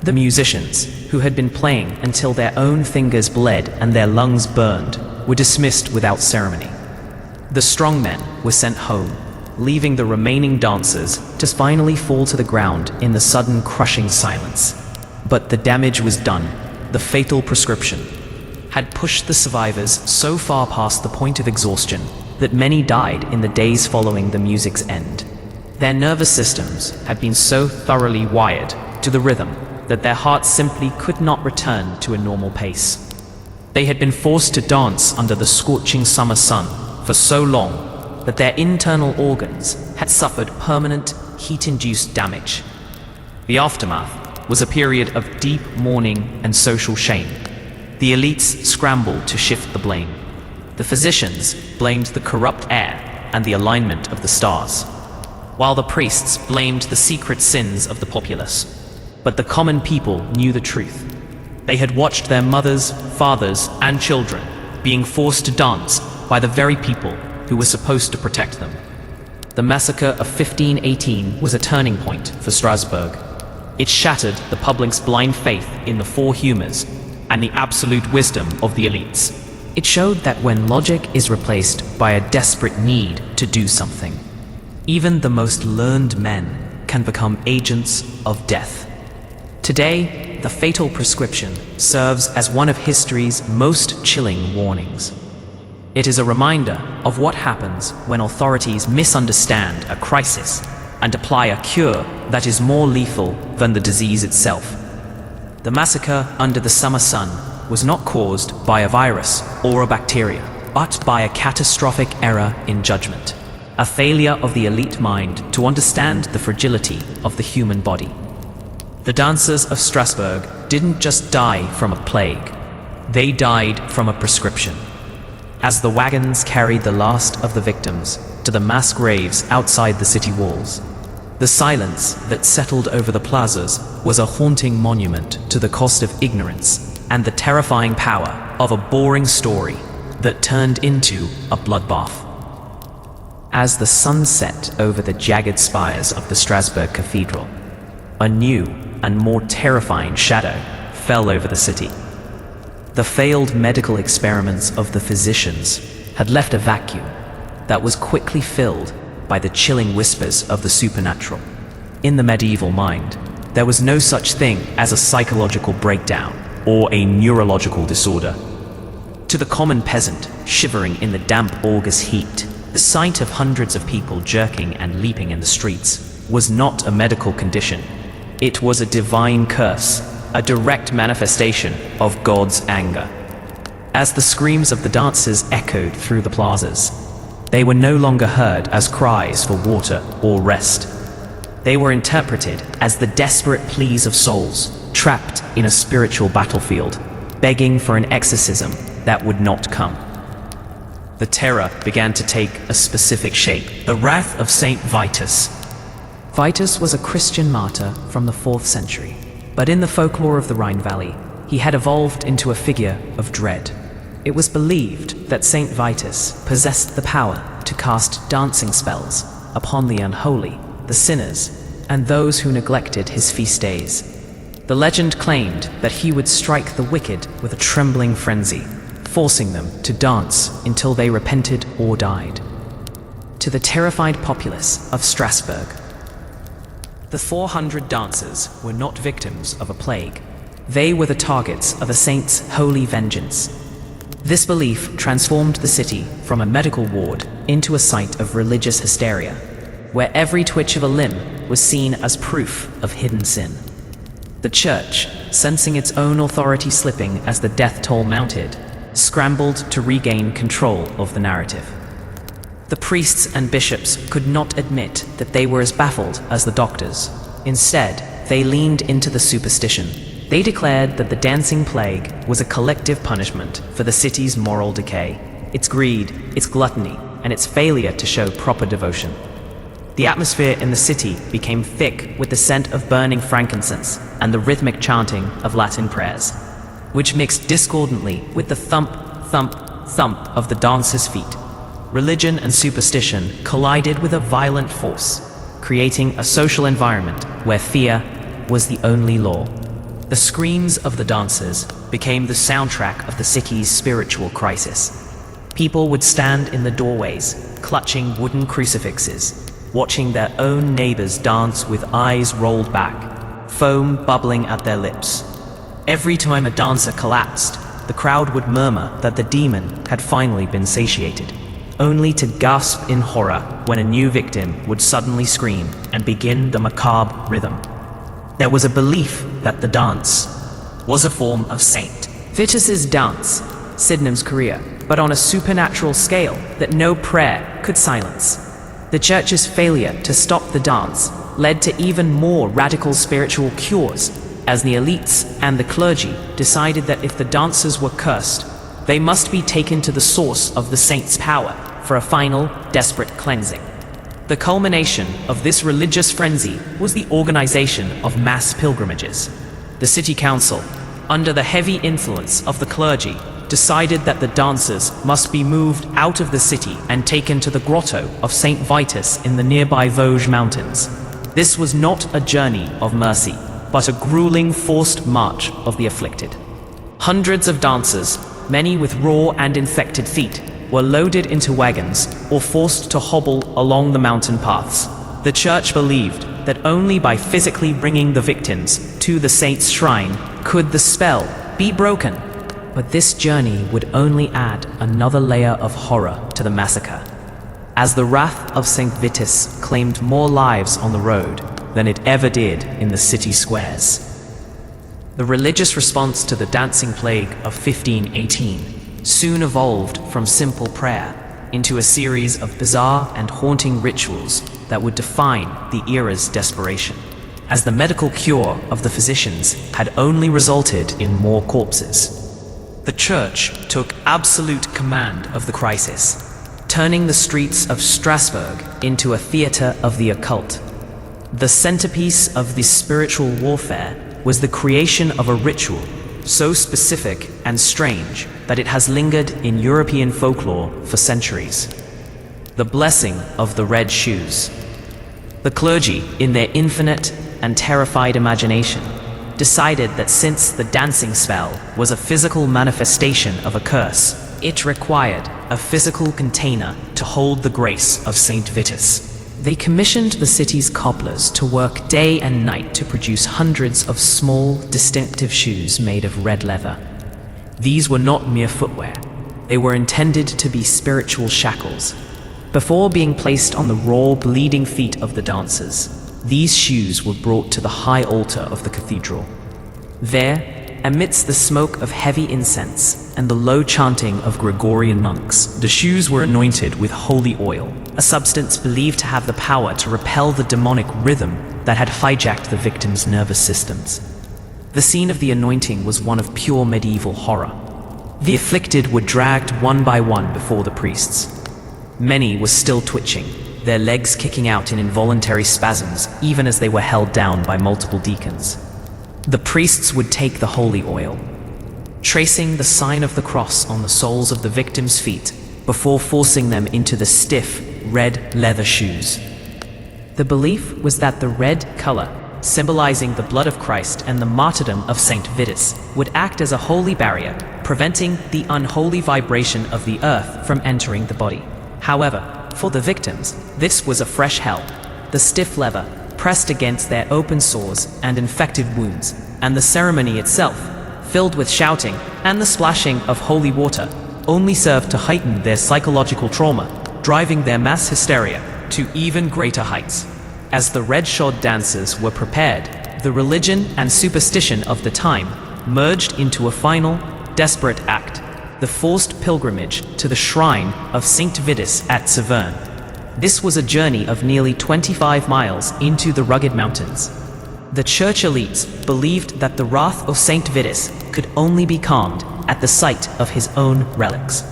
The musicians, who had been playing until their own fingers bled and their lungs burned, were dismissed without ceremony. The strongmen were sent home, leaving the remaining dancers to finally fall to the ground in the sudden crushing silence. But the damage was done. The fatal prescription had pushed the survivors so far past the point of exhaustion that many died in the days following the music's end. Their nervous systems had been so thoroughly wired to the rhythm that their hearts simply could not return to a normal pace. They had been forced to dance under the scorching summer sun for so long that their internal organs had suffered permanent heat-induced damage. The aftermath was a period of deep mourning and social shame. The elites scrambled to shift the blame. The physicians blamed the corrupt air and the alignment of the stars, while the priests blamed the secret sins of the populace. But the common people knew the truth. They had watched their mothers, fathers, and children being forced to dance by the very people who were supposed to protect them. The massacre of 1518 was a turning point for Strasbourg. It shattered the public's blind faith in the four humors and the absolute wisdom of the elites. It showed that when logic is replaced by a desperate need to do something, even the most learned men can become agents of death. Today, the fatal prescription serves as one of history's most chilling warnings. It is a reminder of what happens when authorities misunderstand a crisis and apply a cure that is more lethal than the disease itself. The massacre under the summer sun was not caused by a virus or a bacteria, but by a catastrophic error in judgment, a failure of the elite mind to understand the fragility of the human body. The dancers of Strasbourg didn't just die from a plague, they died from a prescription. As the wagons carried the last of the victims to the mass graves outside the city walls, the silence that settled over the plazas was a haunting monument to the cost of ignorance and the terrifying power of a boring story that turned into a bloodbath. As the sun set over the jagged spires of the Strasbourg Cathedral, a new and more terrifying shadow fell over the city. The failed medical experiments of the physicians had left a vacuum that was quickly filled by the chilling whispers of the supernatural. In the medieval mind, there was no such thing as a psychological breakdown or a neurological disorder. To the common peasant shivering in the damp August heat, the sight of hundreds of people jerking and leaping in the streets was not a medical condition. It was a divine curse, a direct manifestation of God's anger. As the screams of the dancers echoed through the plazas, they were no longer heard as cries for water or rest. They were interpreted as the desperate pleas of souls trapped in a spiritual battlefield, begging for an exorcism that would not come. The terror began to take a specific shape: the wrath of Saint Vitus. Vitus was a Christian martyr from the 4th century, but in the folklore of the Rhine Valley, he had evolved into a figure of dread. It was believed that Saint Vitus possessed the power to cast dancing spells upon the unholy, the sinners, and those who neglected his feast days. The legend claimed that he would strike the wicked with a trembling frenzy, forcing them to dance until they repented or died. To the terrified populace of Strasbourg, the 400 dancers were not victims of a plague. They were the targets of a saint's holy vengeance. This belief transformed the city from a medical ward into a site of religious hysteria, where every twitch of a limb was seen as proof of hidden sin. The church, sensing its own authority slipping as the death toll mounted, scrambled to regain control of the narrative. The priests and bishops could not admit that they were as baffled as the doctors. Instead, they leaned into the superstition. They declared that the dancing plague was a collective punishment for the city's moral decay, its greed, its gluttony, and its failure to show proper devotion. The atmosphere in the city became thick with the scent of burning frankincense and the rhythmic chanting of Latin prayers, which mixed discordantly with the thump, thump, thump of the dancers' feet. Religion and superstition collided with a violent force, creating a social environment where fear was the only law. The screams of the dancers became the soundtrack of the city's spiritual crisis. People would stand in the doorways, clutching wooden crucifixes, watching their own neighbors dance with eyes rolled back, foam bubbling at their lips. Every time a dancer collapsed, the crowd would murmur that the demon had finally been satiated, only to gasp in horror when a new victim would suddenly scream and begin the macabre rhythm. There was a belief that the dance was a form of Saint Vitus's dance, Sydenham's career, but on a supernatural scale that no prayer could silence. The church's failure to stop the dance led to even more radical spiritual cures, as the elites and the clergy decided that if the dancers were cursed, they must be taken to the source of the saint's power for a final, desperate cleansing. The culmination of this religious frenzy was the organization of mass pilgrimages. The city council, under the heavy influence of the clergy, decided that the dancers must be moved out of the city and taken to the grotto of St. Vitus in the nearby Vosges Mountains. This was not a journey of mercy, but a grueling forced march of the afflicted. Hundreds of dancers, many with raw and infected feet, were loaded into wagons or forced to hobble along the mountain paths. The church believed that only by physically bringing the victims to the saint's shrine could the spell be broken. But this journey would only add another layer of horror to the massacre, as the wrath of St. Vitus claimed more lives on the road than it ever did in the city squares. The religious response to the dancing plague of 1518 soon evolved from simple prayer into a series of bizarre and haunting rituals that would define the era's desperation, as the medical cure of the physicians had only resulted in more corpses. The church took absolute command of the crisis, turning the streets of Strasbourg into a theater of the occult. The centerpiece of this spiritual warfare was the creation of a ritual so specific and strange that it has lingered in European folklore for centuries: the blessing of the red shoes. The clergy, in their infinite and terrified imagination, decided that since the dancing spell was a physical manifestation of a curse, it required a physical container to hold the grace of St. Vitus. They commissioned the city's cobblers to work day and night to produce hundreds of small, distinctive shoes made of red leather. These were not mere footwear. They were intended to be spiritual shackles. Before being placed on the raw, bleeding feet of the dancers, these shoes were brought to the high altar of the cathedral. There, amidst the smoke of heavy incense and the low chanting of Gregorian monks, the shoes were anointed with holy oil, a substance believed to have the power to repel the demonic rhythm that had hijacked the victims' nervous systems. The scene of the anointing was one of pure medieval horror. The afflicted were dragged one by one before the priests. Many were still twitching, their legs kicking out in involuntary spasms even as they were held down by multiple deacons. The priests would take the holy oil, tracing the sign of the cross on the soles of the victims' feet before forcing them into the stiff, red leather shoes. The belief was that the red color, symbolizing the blood of Christ and the martyrdom of St. Vitus, would act as a holy barrier, preventing the unholy vibration of the earth from entering the body. However, for the victims, this was a fresh hell. The stiff leather pressed against their open sores and infected wounds, and the ceremony itself, filled with shouting and the splashing of holy water, only served to heighten their psychological trauma, driving their mass hysteria to even greater heights. As the red-shod dancers were prepared, the religion and superstition of the time merged into a final, desperate act: the forced pilgrimage to the shrine of St. Vitus at Saverne. This was a journey of nearly 25 miles into the rugged mountains. The church elites believed that the wrath of St. Vitus could only be calmed at the sight of his own relics.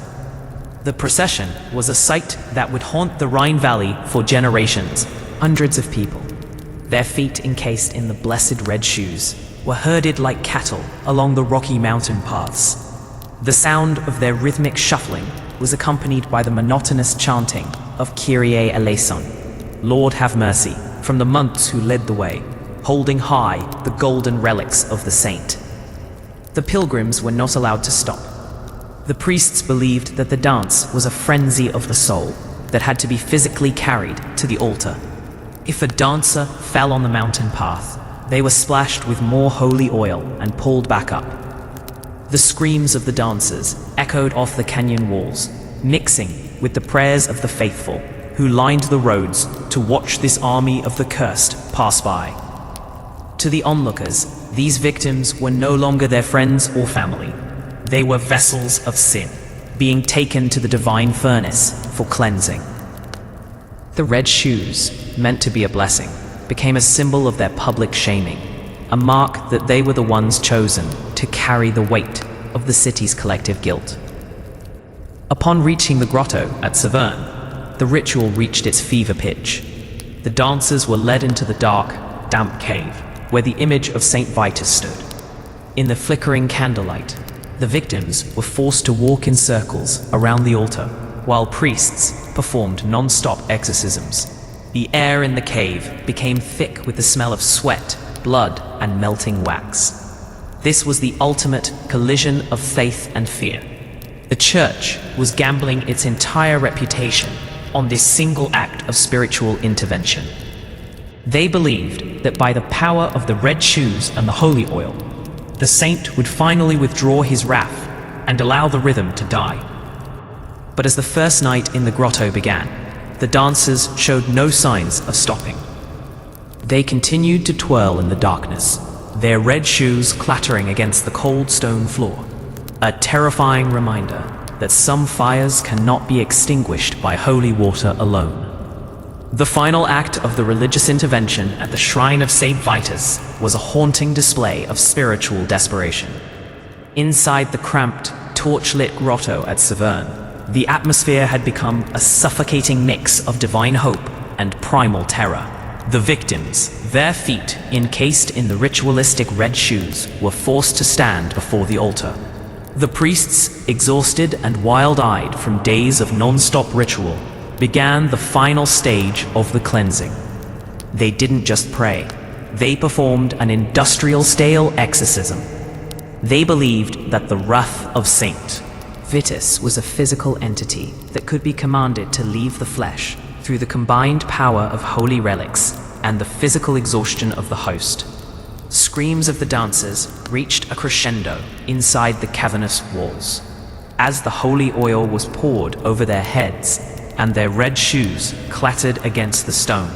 The procession was a sight that would haunt the Rhine Valley for generations. Hundreds of people, their feet encased in the blessed red shoes, were herded like cattle along the rocky mountain paths. The sound of their rhythmic shuffling was accompanied by the monotonous chanting of Kyrie eleison, Lord have mercy, from the monks who led the way, holding high the golden relics of the saint. The pilgrims were not allowed to stop. The priests believed that the dance was a frenzy of the soul that had to be physically carried to the altar. If a dancer fell on the mountain path, they were splashed with more holy oil and pulled back up. The screams of the dancers echoed off the canyon walls, mixing with the prayers of the faithful who lined the roads to watch this army of the cursed pass by. To the onlookers, these victims were no longer their friends or family. They were vessels of sin, being taken to the divine furnace for cleansing. The red shoes, meant to be a blessing, became a symbol of their public shaming, a mark that they were the ones chosen to carry the weight of the city's collective guilt. Upon reaching the grotto at Saverne, the ritual reached its fever pitch. The dancers were led into the dark, damp cave, where the image of Saint Vitus stood. In the flickering candlelight, the victims were forced to walk in circles around the altar, while priests performed non-stop exorcisms. The air in the cave became thick with the smell of sweat, blood, and melting wax. This was the ultimate collision of faith and fear. The church was gambling its entire reputation on this single act of spiritual intervention. They believed that by the power of the red shoes and the holy oil, the saint would finally withdraw his wrath and allow the rhythm to die. But as the first night in the grotto began, the dancers showed no signs of stopping. They continued to twirl in the darkness, their red shoes clattering against the cold stone floor, a terrifying reminder that some fires cannot be extinguished by holy water alone. The final act of the religious intervention at the shrine of Saint Vitus was a haunting display of spiritual desperation. Inside the cramped, torch-lit grotto at Saverne, the atmosphere had become a suffocating mix of divine hope and primal terror. The victims, their feet encased in the ritualistic red shoes, were forced to stand before the altar. The priests, exhausted and wild-eyed from days of non-stop ritual, began the final stage of the cleansing. They didn't just pray. They performed an industrial-style exorcism. They believed that the wrath of Saint Vitus was a physical entity that could be commanded to leave the flesh through the combined power of holy relics and the physical exhaustion of the host. Screams of the dancers reached a crescendo inside the cavernous walls. As the holy oil was poured over their heads and their red shoes clattered against the stone,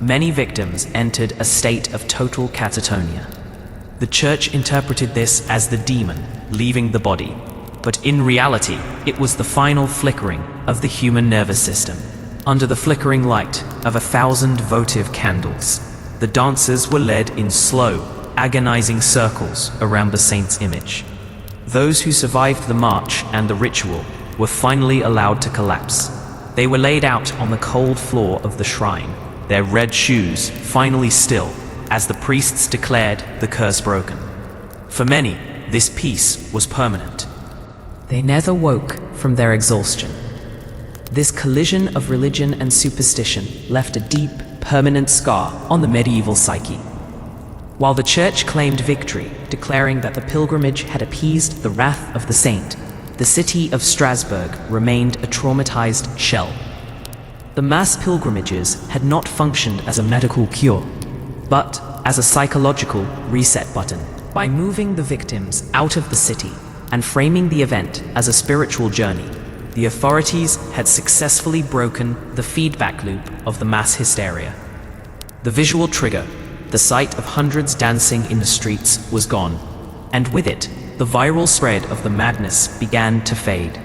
many victims entered a state of total catatonia. The church interpreted this as the demon leaving the body, but in reality, it was the final flickering of the human nervous system. Under the flickering light of 1,000 votive candles, the dancers were led in slow, agonizing circles around the saint's image. Those who survived the march and the ritual were finally allowed to collapse. They were laid out on the cold floor of the shrine, their red shoes finally still, as the priests declared the curse broken. For many, this peace was permanent. They never woke from their exhaustion. This collision of religion and superstition left a deep, permanent scar on the medieval psyche. While the church claimed victory, declaring that the pilgrimage had appeased the wrath of the saint, the city of Strasbourg remained a traumatized shell. The mass pilgrimages had not functioned as a medical cure, but as a psychological reset button. By moving the victims out of the city and framing the event as a spiritual journey, the authorities had successfully broken the feedback loop of the mass hysteria. The visual trigger, the sight of hundreds dancing in the streets, was gone, and with it, the viral spread of the madness began to fade.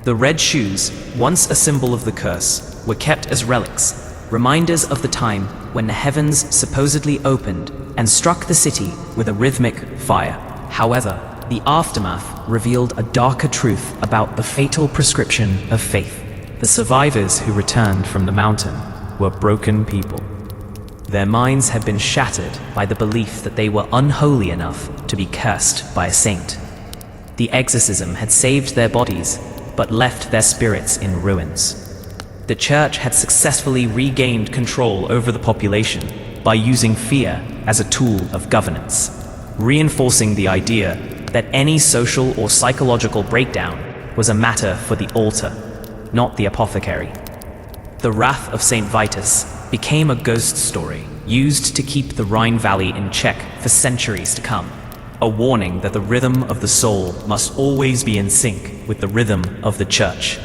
The red shoes, once a symbol of the curse, were kept as relics, reminders of the time when the heavens supposedly opened and struck the city with a rhythmic fire. However, the aftermath revealed a darker truth about the fatal prescription of faith. The survivors who returned from the mountain were broken people. Their minds had been shattered by the belief that they were unholy enough to be cursed by a saint. The exorcism had saved their bodies, but left their spirits in ruins. The church had successfully regained control over the population by using fear as a tool of governance, reinforcing the idea that any social or psychological breakdown was a matter for the altar, not the apothecary. The wrath of Saint Vitus became a ghost story used to keep the Rhine Valley in check for centuries to come, a warning that the rhythm of the soul must always be in sync with the rhythm of the church.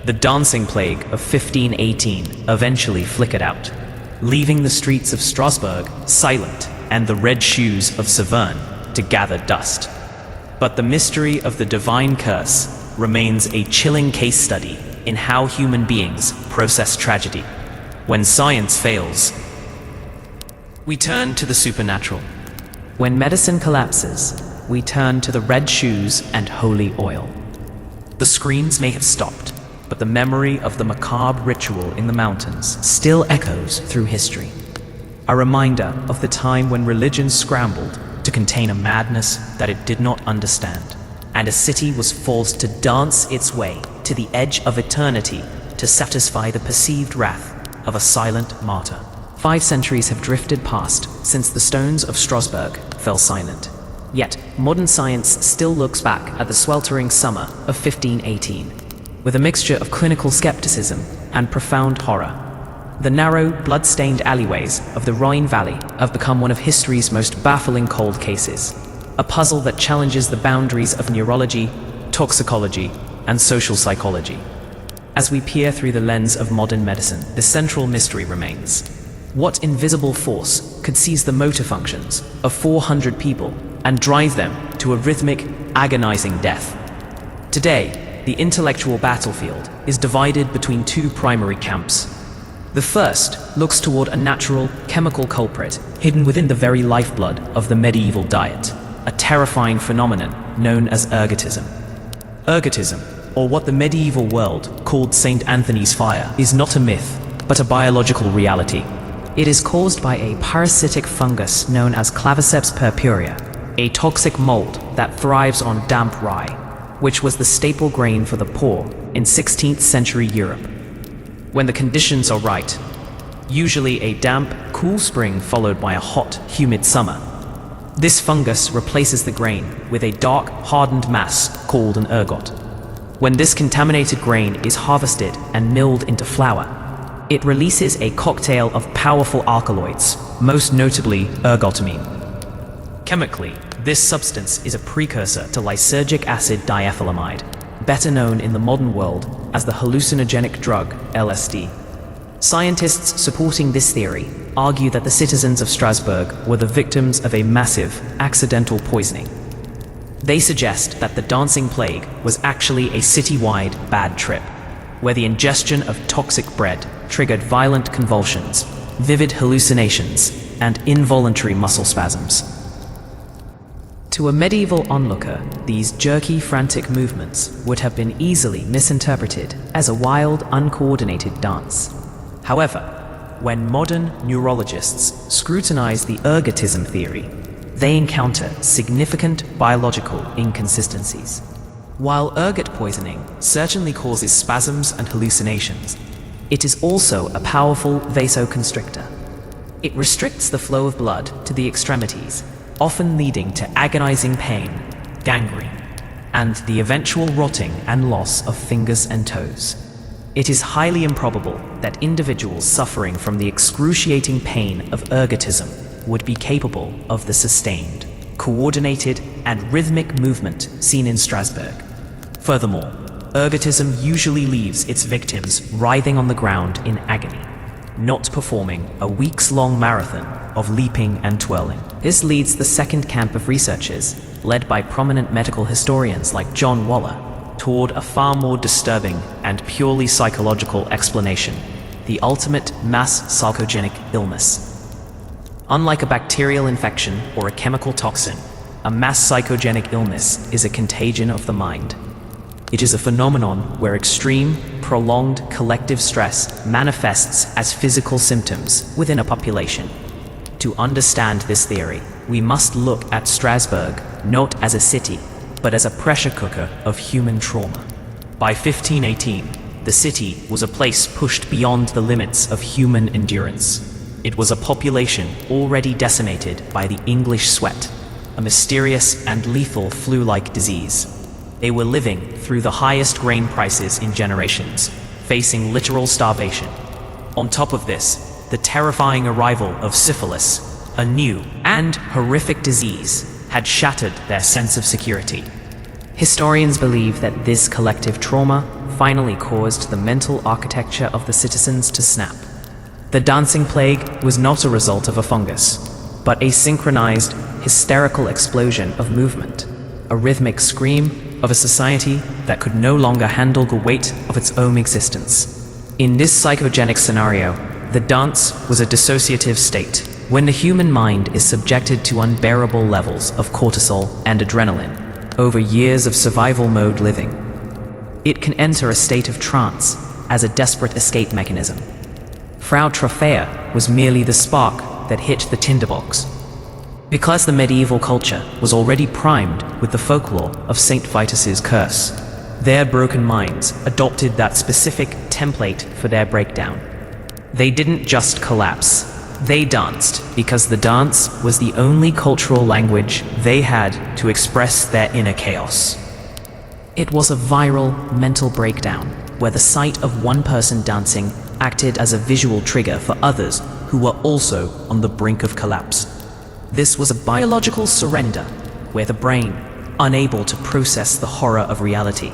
The dancing plague of 1518 eventually flickered out, leaving the streets of Strasbourg silent and the red shoes of Saverne to gather dust. But the mystery of the divine curse remains a chilling case study in how human beings process tragedy. When science fails, we turn to the supernatural. When medicine collapses, we turn to the red shoes and holy oil. The screams may have stopped, but the memory of the macabre ritual in the mountains still echoes through history. A reminder of the time when religion scrambled to contain a madness that it did not understand, and a city was forced to dance its way to the edge of eternity to satisfy the perceived wrath of a silent martyr. 5 centuries have drifted past since the stones of Strasbourg fell silent. Yet, modern science still looks back at the sweltering summer of 1518 with a mixture of clinical skepticism and profound horror. The narrow, blood-stained alleyways of the Rhine Valley have become one of history's most baffling cold cases, a puzzle that challenges the boundaries of neurology, toxicology, and social psychology. As we peer through the lens of modern medicine, the central mystery remains. What invisible force could seize the motor functions of 400 people and drive them to a rhythmic, agonizing death? Today, the intellectual battlefield is divided between 2 primary camps. The first looks toward a natural, chemical culprit hidden within the very lifeblood of the medieval diet, a terrifying phenomenon known as ergotism. Ergotism, or what the medieval world called St. Anthony's fire, is not a myth, but a biological reality. It is caused by a parasitic fungus known as Claviceps purpurea, a toxic mold that thrives on damp rye, which was the staple grain for the poor in 16th century Europe. When the conditions are right, usually a damp, cool spring followed by a hot, humid summer, this fungus replaces the grain with a dark, hardened mass called an ergot. When this contaminated grain is harvested and milled into flour, it releases a cocktail of powerful alkaloids, most notably ergotamine. Chemically, this substance is a precursor to lysergic acid diethylamide, better known in the modern world as the hallucinogenic drug LSD. Scientists supporting this theory argue that the citizens of Strasbourg were the victims of a massive, accidental poisoning. They suggest that the dancing plague was actually a citywide bad trip, where the ingestion of toxic bread triggered violent convulsions, vivid hallucinations, and involuntary muscle spasms. To a medieval onlooker, these jerky, frantic movements would have been easily misinterpreted as a wild, uncoordinated dance. However, when modern neurologists scrutinize the ergotism theory, they encounter significant biological inconsistencies. While ergot poisoning certainly causes spasms and hallucinations, it is also a powerful vasoconstrictor. It restricts the flow of blood to the extremities, often leading to agonizing pain, gangrene, and the eventual rotting and loss of fingers and toes. It is highly improbable that individuals suffering from the excruciating pain of ergotism would be capable of the sustained, coordinated, and rhythmic movement seen in Strasbourg. Furthermore, ergotism usually leaves its victims writhing on the ground in agony, not performing a weeks-long marathon of leaping and twirling. This leads the second camp of researchers, led by prominent medical historians like John Waller, toward a far more disturbing and purely psychological explanation: the ultimate mass sarcogenic illness. Unlike a bacterial infection or a chemical toxin, A mass psychogenic illness is a contagion of the mind. It is a phenomenon where extreme, prolonged collective stress manifests as physical symptoms within a population. To understand this theory, we must look at Strasbourg not as a city, but as a pressure cooker of human trauma. By 1518, the city was a place pushed beyond the limits of human endurance. It was a population already decimated by the English sweat, a mysterious and lethal flu-like disease. They were living through the highest grain prices in generations, facing literal starvation. On top of this, the terrifying arrival of syphilis, a new and horrific disease, had shattered their sense of security. Historians believe that this collective trauma finally caused the mental architecture of the citizens to snap. The dancing plague was not a result of a fungus, but a synchronized, hysterical explosion of movement, a rhythmic scream of a society that could no longer handle the weight of its own existence. In this psychogenic scenario, the dance was a dissociative state, when the human mind is subjected to unbearable levels of cortisol and adrenaline over years of survival mode living. It can enter a state of trance as a desperate escape mechanism. Frau Trophäa was merely the spark that hit the tinderbox. Because the medieval culture was already primed with the folklore of Saint Vitus's curse, their broken minds adopted that specific template for their breakdown. They didn't just collapse, they danced because the dance was the only cultural language they had to express their inner chaos. It was a viral mental breakdown where the sight of one person dancing acted as a visual trigger for others who were also on the brink of collapse. This was a biological surrender where the brain, unable to process the horror of reality,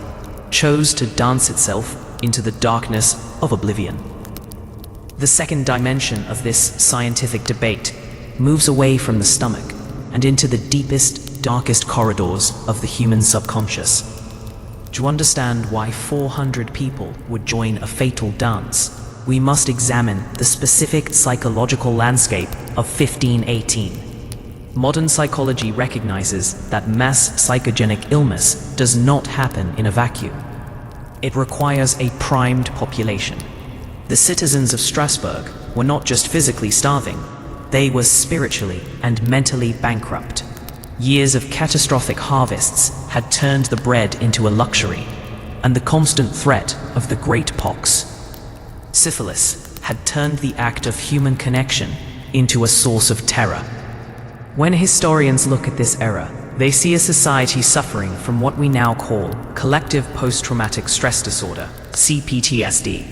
chose to dance itself into the darkness of oblivion. The second dimension of this scientific debate moves away from the stomach and into the deepest, darkest corridors of the human subconscious. To understand why 400 people would join a fatal dance, we must examine the specific psychological landscape of 1518. Modern psychology recognizes that mass psychogenic illness does not happen in a vacuum. It requires a primed population. The citizens of Strasbourg were not just physically starving, they were spiritually and mentally bankrupt. Years of catastrophic harvests had turned the bread into a luxury, and the constant threat of the Great Pox, syphilis, had turned the act of human connection into a source of terror. When historians look at this era, they see a society suffering from what we now call collective post-traumatic stress disorder, CPTSD.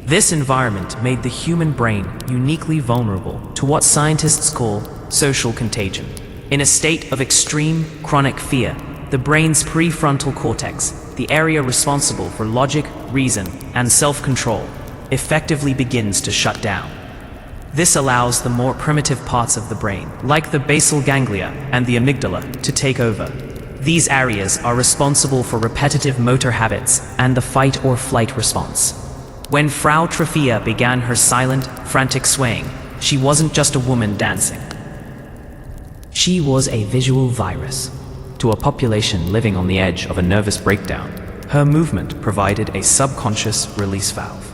This environment made the human brain uniquely vulnerable to what scientists call social contagion. In a state of extreme, chronic fear, the brain's prefrontal cortex, the area responsible for logic, reason, and self-control, effectively begins to shut down. This allows the more primitive parts of the brain, like the basal ganglia and the amygdala, to take over. These areas are responsible for repetitive motor habits and the fight or flight response. When Frau Trophäa began her silent, frantic swaying, she wasn't just a woman dancing. She was a visual virus. To a population living on the edge of a nervous breakdown, her movement provided a subconscious release valve.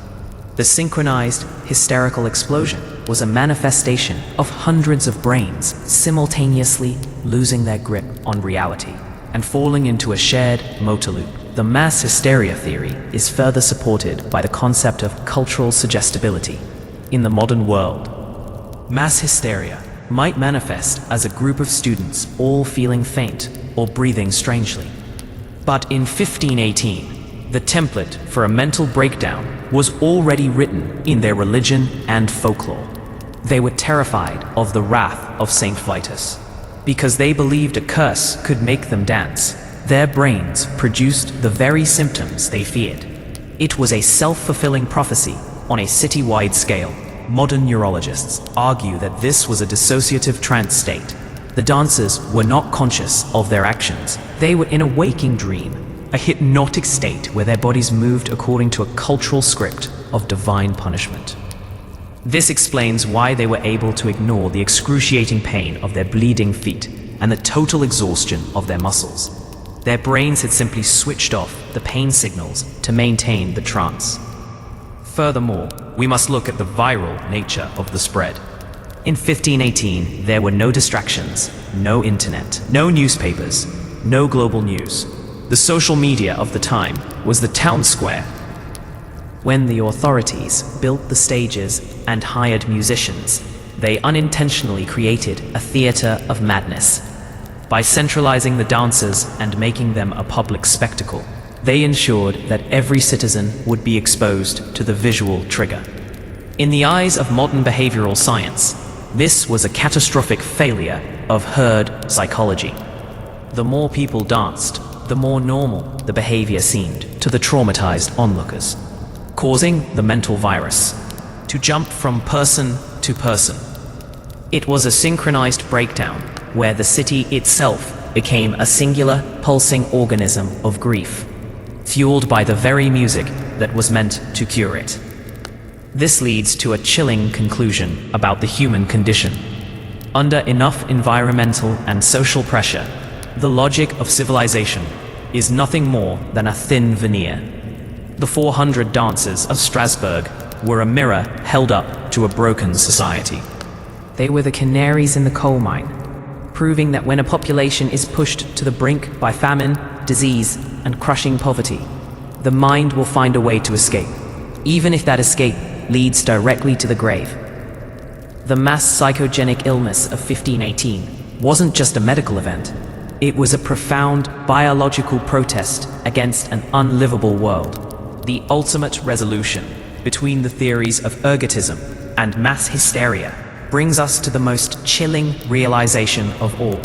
The synchronized, hysterical explosion was a manifestation of hundreds of brains simultaneously losing their grip on reality and falling into a shared motor loop. The mass hysteria theory is further supported by the concept of cultural suggestibility. In the modern world, mass hysteria might manifest as a group of students all feeling faint or breathing strangely. But in 1518, the template for a mental breakdown was already written in their religion and folklore. They were terrified of the wrath of Saint Vitus. Because they believed a curse could make them dance, their brains produced the very symptoms they feared. It was a self-fulfilling prophecy on a city-wide scale. Modern neurologists argue that this was a dissociative trance state. The dancers were not conscious of their actions. They were in a waking dream, a hypnotic state where their bodies moved according to a cultural script of divine punishment. This explains why they were able to ignore the excruciating pain of their bleeding feet and the total exhaustion of their muscles. Their brains had simply switched off the pain signals to maintain the trance. Furthermore, we must look at the viral nature of the spread. In 1518, there were no distractions, no internet, no newspapers, no global news. The social media of the time was the town square. When the authorities built the stages and hired musicians, they unintentionally created a theater of madness. By centralizing the dancers and making them a public spectacle, they ensured that every citizen would be exposed to the visual trigger. In the eyes of modern behavioral science, this was a catastrophic failure of herd psychology. The more people danced, the more normal the behavior seemed to the traumatized onlookers, causing the mental virus to jump from person to person. It was a synchronized breakdown where the city itself became a singular, pulsing organism of grief, fueled by the very music that was meant to cure it. This leads to a chilling conclusion about the human condition. Under enough environmental and social pressure, the logic of civilization is nothing more than a thin veneer. The 400 dancers of Strasbourg were a mirror held up to a broken society. They were the canaries in the coal mine, proving that when a population is pushed to the brink by famine, disease, and crushing poverty, the mind will find a way to escape, even if that escape leads directly to the grave. The mass psychogenic illness of 1518 wasn't just a medical event. It was a profound biological protest against an unlivable world. The ultimate resolution between the theories of ergotism and mass hysteria brings us to the most chilling realization of all.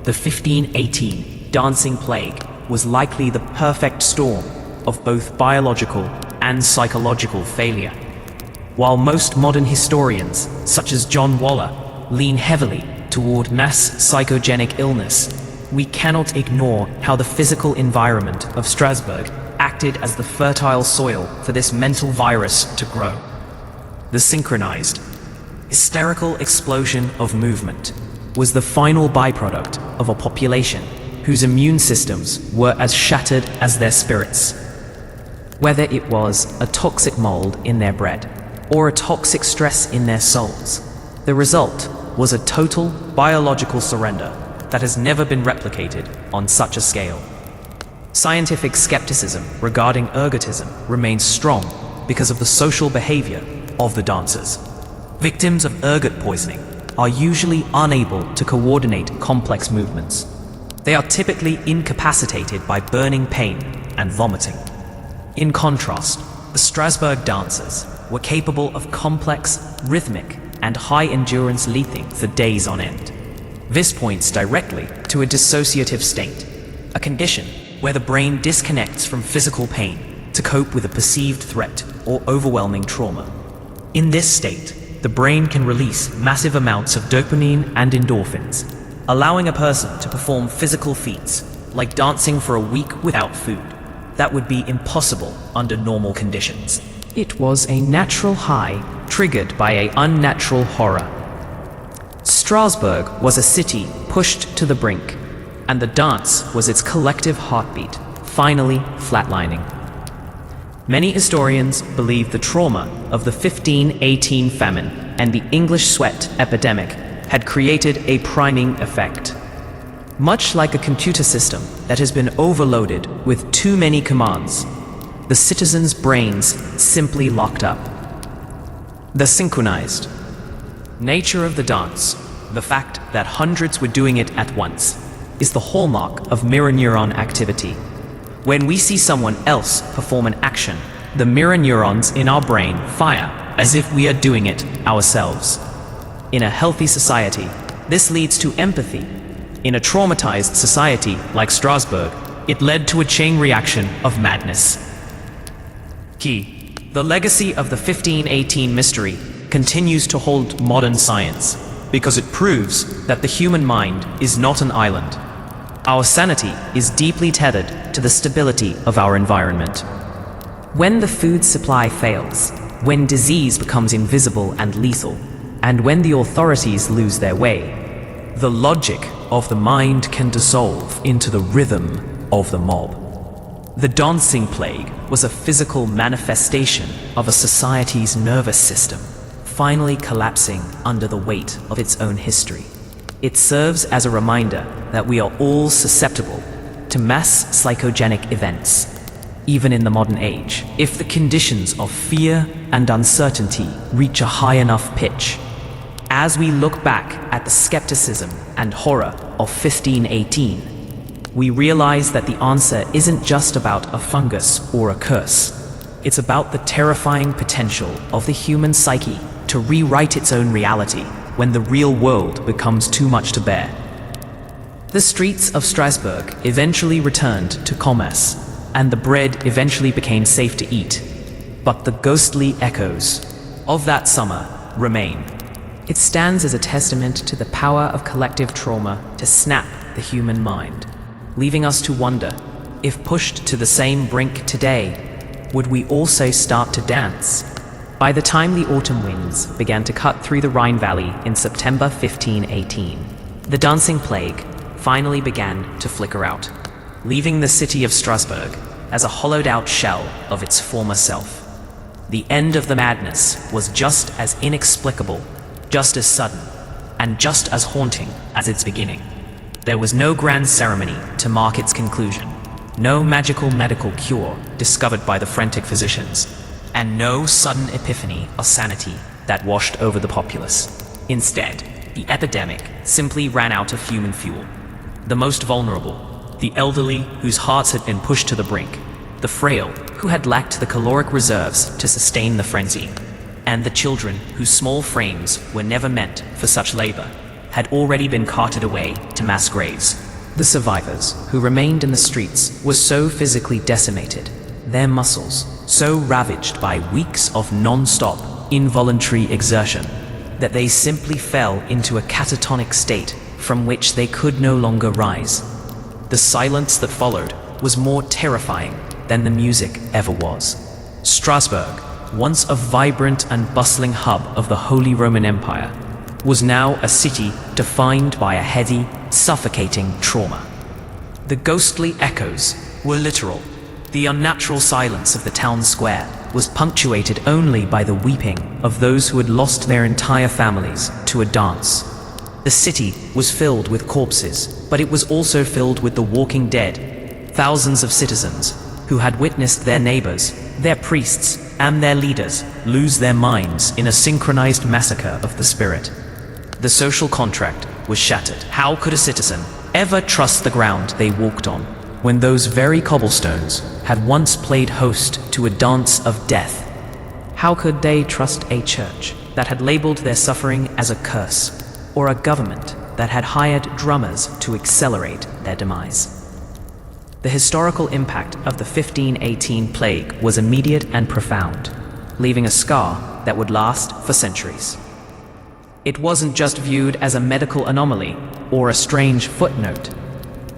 The 1518 dancing plague was likely the perfect storm of both biological and psychological failure. While most modern historians, such as John Waller, lean heavily toward mass psychogenic illness, we cannot ignore how the physical environment of Strasbourg acted as the fertile soil for this mental virus to grow. The synchronized, hysterical explosion of movement was the final byproduct of a population whose immune systems were as shattered as their spirits. Whether it was a toxic mold in their bread or a toxic stress in their souls, the result was a total biological surrender that has never been replicated on such a scale. Scientific skepticism regarding ergotism remains strong because of the social behavior of the dancers. Victims of ergot poisoning are usually unable to coordinate complex movements. They are typically incapacitated by burning pain and vomiting. In contrast, the Strasbourg dancers were capable of complex, rhythmic, and high-endurance leaping for days on end. This points directly to a dissociative state, a condition where the brain disconnects from physical pain to cope with a perceived threat or overwhelming trauma. In this state, the brain can release massive amounts of dopamine and endorphins, allowing a person to perform physical feats, like dancing for a week without food, that would be impossible under normal conditions. It was a natural high triggered by an unnatural horror. Strasbourg was a city pushed to the brink, and the dance was its collective heartbeat, finally flatlining. Many historians believe the trauma of the 1518 famine and the English sweat epidemic had created a priming effect. Much like a computer system that has been overloaded with too many commands, the citizens' brains simply locked up. The synchronized nature of the dance, the fact that hundreds were doing it at once, is the hallmark of mirror neuron activity. When we see someone else perform an action, the mirror neurons in our brain fire as if we are doing it ourselves. In a healthy society, this leads to empathy. In a traumatized society like Strasbourg, it led to a chain reaction of madness. Key. The legacy of the 1518 mystery continues to hold modern science because it proves that the human mind is not an island. Our sanity is deeply tethered to the stability of our environment. When the food supply fails, when disease becomes invisible and lethal, and when the authorities lose their way, the logic of the mind can dissolve into the rhythm of the mob. The dancing plague was a physical manifestation of a society's nervous system, finally collapsing under the weight of its own history. It serves as a reminder that we are all susceptible to mass psychogenic events, even in the modern age, if the conditions of fear and uncertainty reach a high enough pitch. As we look back at the skepticism and horror of 1518, we realize that the answer isn't just about a fungus or a curse. It's about the terrifying potential of the human psyche to rewrite its own reality when the real world becomes too much to bear. The streets of Strasbourg eventually returned to commerce, and the bread eventually became safe to eat. But the ghostly echoes of that summer remain. It stands as a testament to the power of collective trauma to snap the human mind, leaving us to wonder, if pushed to the same brink today, would we also start to dance? By the time the autumn winds began to cut through the Rhine Valley in September 1518, the dancing plague finally began to flicker out, leaving the city of Strasbourg as a hollowed-out shell of its former self. The end of the madness was just as inexplicable, just as sudden, and just as haunting as its beginning. There was no grand ceremony to mark its conclusion, no magical medical cure discovered by the frantic physicians, and no sudden epiphany of sanity that washed over the populace. Instead, the epidemic simply ran out of human fuel. The most vulnerable, the elderly whose hearts had been pushed to the brink, the frail who had lacked the caloric reserves to sustain the frenzy, and the children whose small frames were never meant for such labor, had already been carted away to mass graves. The survivors who remained in the streets were so physically decimated, their muscles so ravaged by weeks of non-stop, involuntary exertion, that they simply fell into a catatonic state from which they could no longer rise. The silence that followed was more terrifying than the music ever was. Strasbourg, once a vibrant and bustling hub of the Holy Roman Empire, was now a city defined by a heavy, suffocating trauma. The ghostly echoes were literal. The unnatural silence of the town square was punctuated only by the weeping of those who had lost their entire families to a dance. The city was filled with corpses, but it was also filled with the walking dead, thousands of citizens who had witnessed their neighbors, their priests, and their leaders lose their minds in a synchronized massacre of the spirit. The social contract was shattered. How could a citizen ever trust the ground they walked on, when those very cobblestones had once played host to a dance of death? How could they trust a church that had labeled their suffering as a curse, or a government that had hired drummers to accelerate their demise? The historical impact of the 1518 plague was immediate and profound, leaving a scar that would last for centuries. It wasn't just viewed as a medical anomaly or a strange footnote.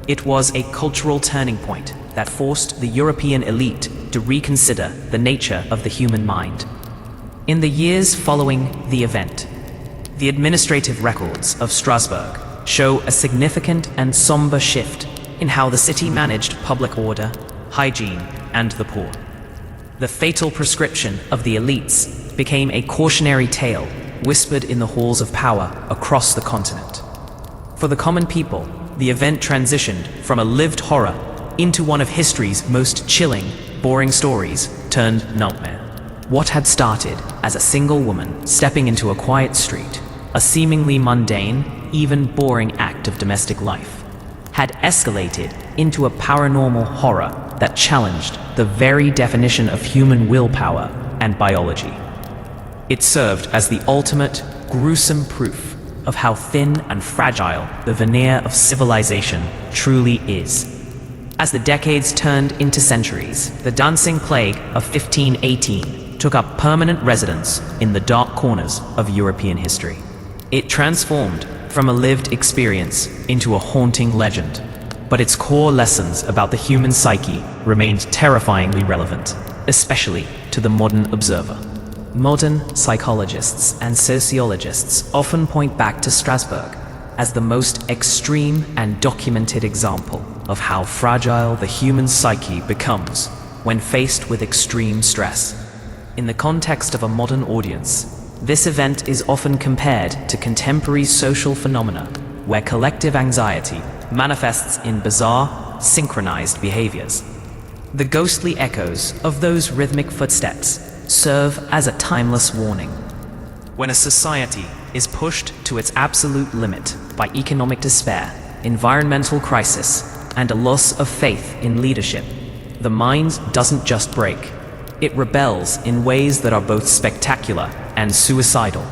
It was a cultural turning point that forced the European elite to reconsider the nature of the human mind. In the years following the event, the administrative records of Strasbourg show a significant and somber shift in how the city managed public order, hygiene, and the poor. The fatal prescription of the elites became a cautionary tale whispered in the halls of power across the continent. For the common people, the event transitioned from a lived horror into one of history's most chilling, boring stories turned nightmare. What had started as a single woman stepping into a quiet street, a seemingly mundane, even boring act of domestic life, had escalated into a paranormal horror that challenged the very definition of human willpower and biology. It served as the ultimate, gruesome proof of how thin and fragile the veneer of civilization truly is. As the decades turned into centuries, the dancing plague of 1518 took up permanent residence in the dark corners of European history. It transformed from a lived experience into a haunting legend, but its core lessons about the human psyche remained terrifyingly relevant, especially to the modern observer. Modern psychologists and sociologists often point back to Strasbourg as the most extreme and documented example of how fragile the human psyche becomes when faced with extreme stress. In the context of a modern audience, this event is often compared to contemporary social phenomena where collective anxiety manifests in bizarre, synchronized behaviors. The ghostly echoes of those rhythmic footsteps serve as a timeless warning. When a society is pushed to its absolute limit by economic despair, environmental crisis, and a loss of faith in leadership, the mind doesn't just break. It rebels in ways that are both spectacular and suicidal.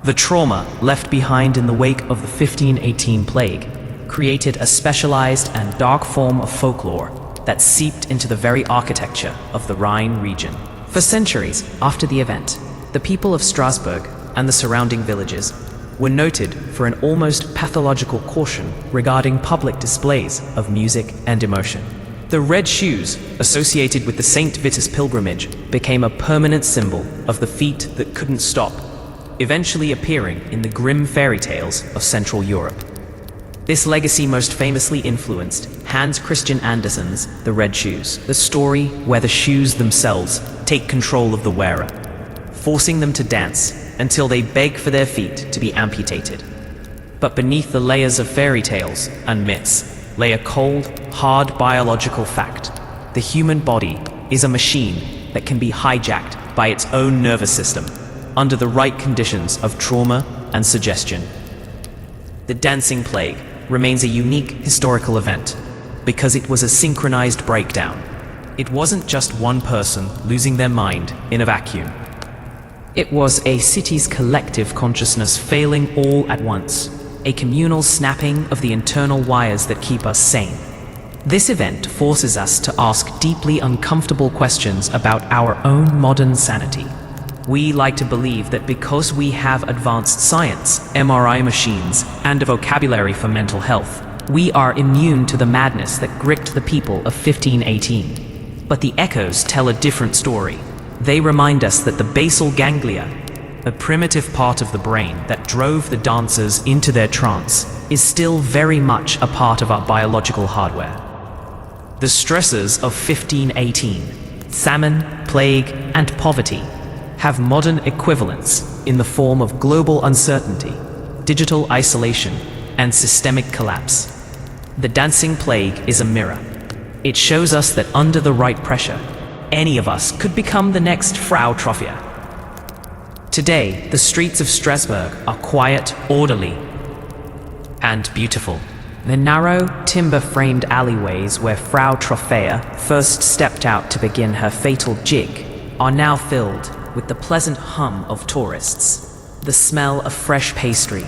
The trauma left behind in the wake of the 1518 plague created a specialized and dark form of folklore that seeped into the very architecture of the Rhine region. For centuries after the event, the people of Strasbourg and the surrounding villages were noted for an almost pathological caution regarding public displays of music and emotion. The red shoes associated with the St. Vitus pilgrimage became a permanent symbol of the feet that couldn't stop, eventually appearing in the grim fairy tales of Central Europe. This legacy most famously influenced Hans Christian Andersen's The Red Shoes, the story where the shoes themselves take control of the wearer, forcing them to dance until they beg for their feet to be amputated. But beneath the layers of fairy tales and myths lay a cold, hard biological fact. The human body is a machine that can be hijacked by its own nervous system under the right conditions of trauma and suggestion. The dancing plague remains a unique historical event because it was a synchronized breakdown. It wasn't just one person losing their mind in a vacuum. It was a city's collective consciousness failing all at once, a communal snapping of the internal wires that keep us sane. This event forces us to ask deeply uncomfortable questions about our own modern sanity. We like to believe that because we have advanced science, MRI machines, and a vocabulary for mental health, we are immune to the madness that gripped the people of 1518. But the echoes tell a different story. They remind us that the basal ganglia, a primitive part of the brain that drove the dancers into their trance, is still very much a part of our biological hardware. The stresses of 1518, famine, plague, and poverty, have modern equivalents in the form of global uncertainty, digital isolation, and systemic collapse. The dancing plague is a mirror. It shows us that under the right pressure, any of us could become the next Frau Trophia. Today, the streets of Strasbourg are quiet, orderly, and beautiful. The narrow, timber-framed alleyways where Frau Trophea first stepped out to begin her fatal jig are now filled with the pleasant hum of tourists, the smell of fresh pastry,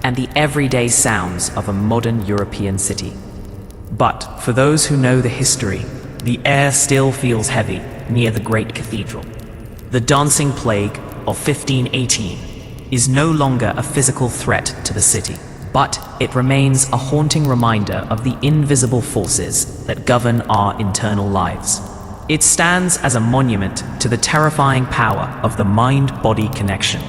and the everyday sounds of a modern European city. But for those who know the history, the air still feels heavy near the great cathedral. The dancing plague of 1518 is no longer a physical threat to the city, but it remains a haunting reminder of the invisible forces that govern our internal lives. It stands as a monument to the terrifying power of the mind-body connection,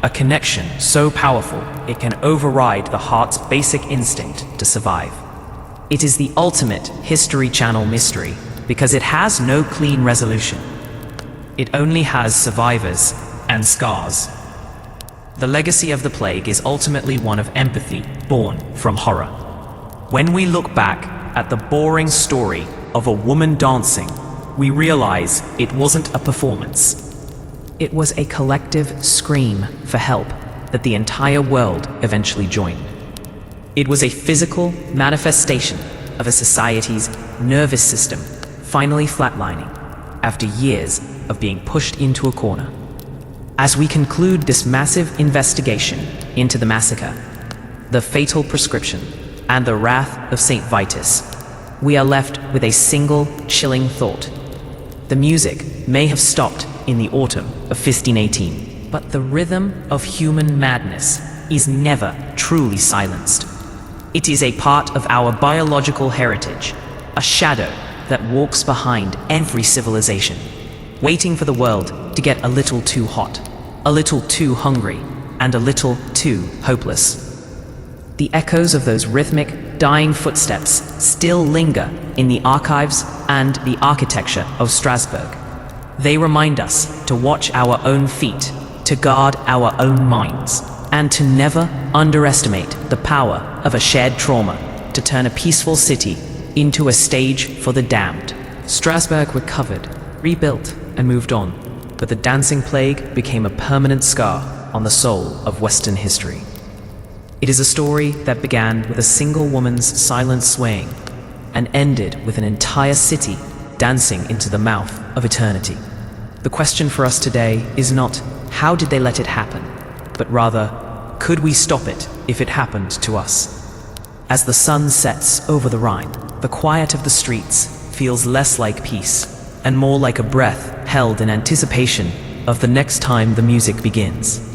a connection so powerful it can override the heart's basic instinct to survive. It is the ultimate History Channel mystery because it has no clean resolution. It only has survivors and scars. The legacy of the plague is ultimately one of empathy born from horror. When we look back at the boring story of a woman dancing, we realize it wasn't a performance. It was a collective scream for help that the entire world eventually joined. It was a physical manifestation of a society's nervous system finally flatlining after years of being pushed into a corner. As we conclude this massive investigation into the massacre, the fatal prescription, and the wrath of St. Vitus, we are left with a single chilling thought. The music may have stopped in the autumn of 1518, but the rhythm of human madness is never truly silenced. It is a part of our biological heritage, a shadow that walks behind every civilization, waiting for the world to get a little too hot, a little too hungry, and a little too hopeless. The echoes of those rhythmic, dying footsteps still linger in the archives and the architecture of Strasbourg. They remind us to watch our own feet, to guard our own minds, and to never underestimate the power of a shared trauma to turn a peaceful city into a stage for the damned. Strasbourg recovered, rebuilt, and moved on, but the dancing plague became a permanent scar on the soul of Western history. It is a story that began with a single woman's silent swaying and ended with an entire city dancing into the mouth of eternity. The question for us today is not, how did they let it happen? But rather, could we stop it if it happened to us? As the sun sets over the Rhine, the quiet of the streets feels less like peace and more like a breath held in anticipation of the next time the music begins.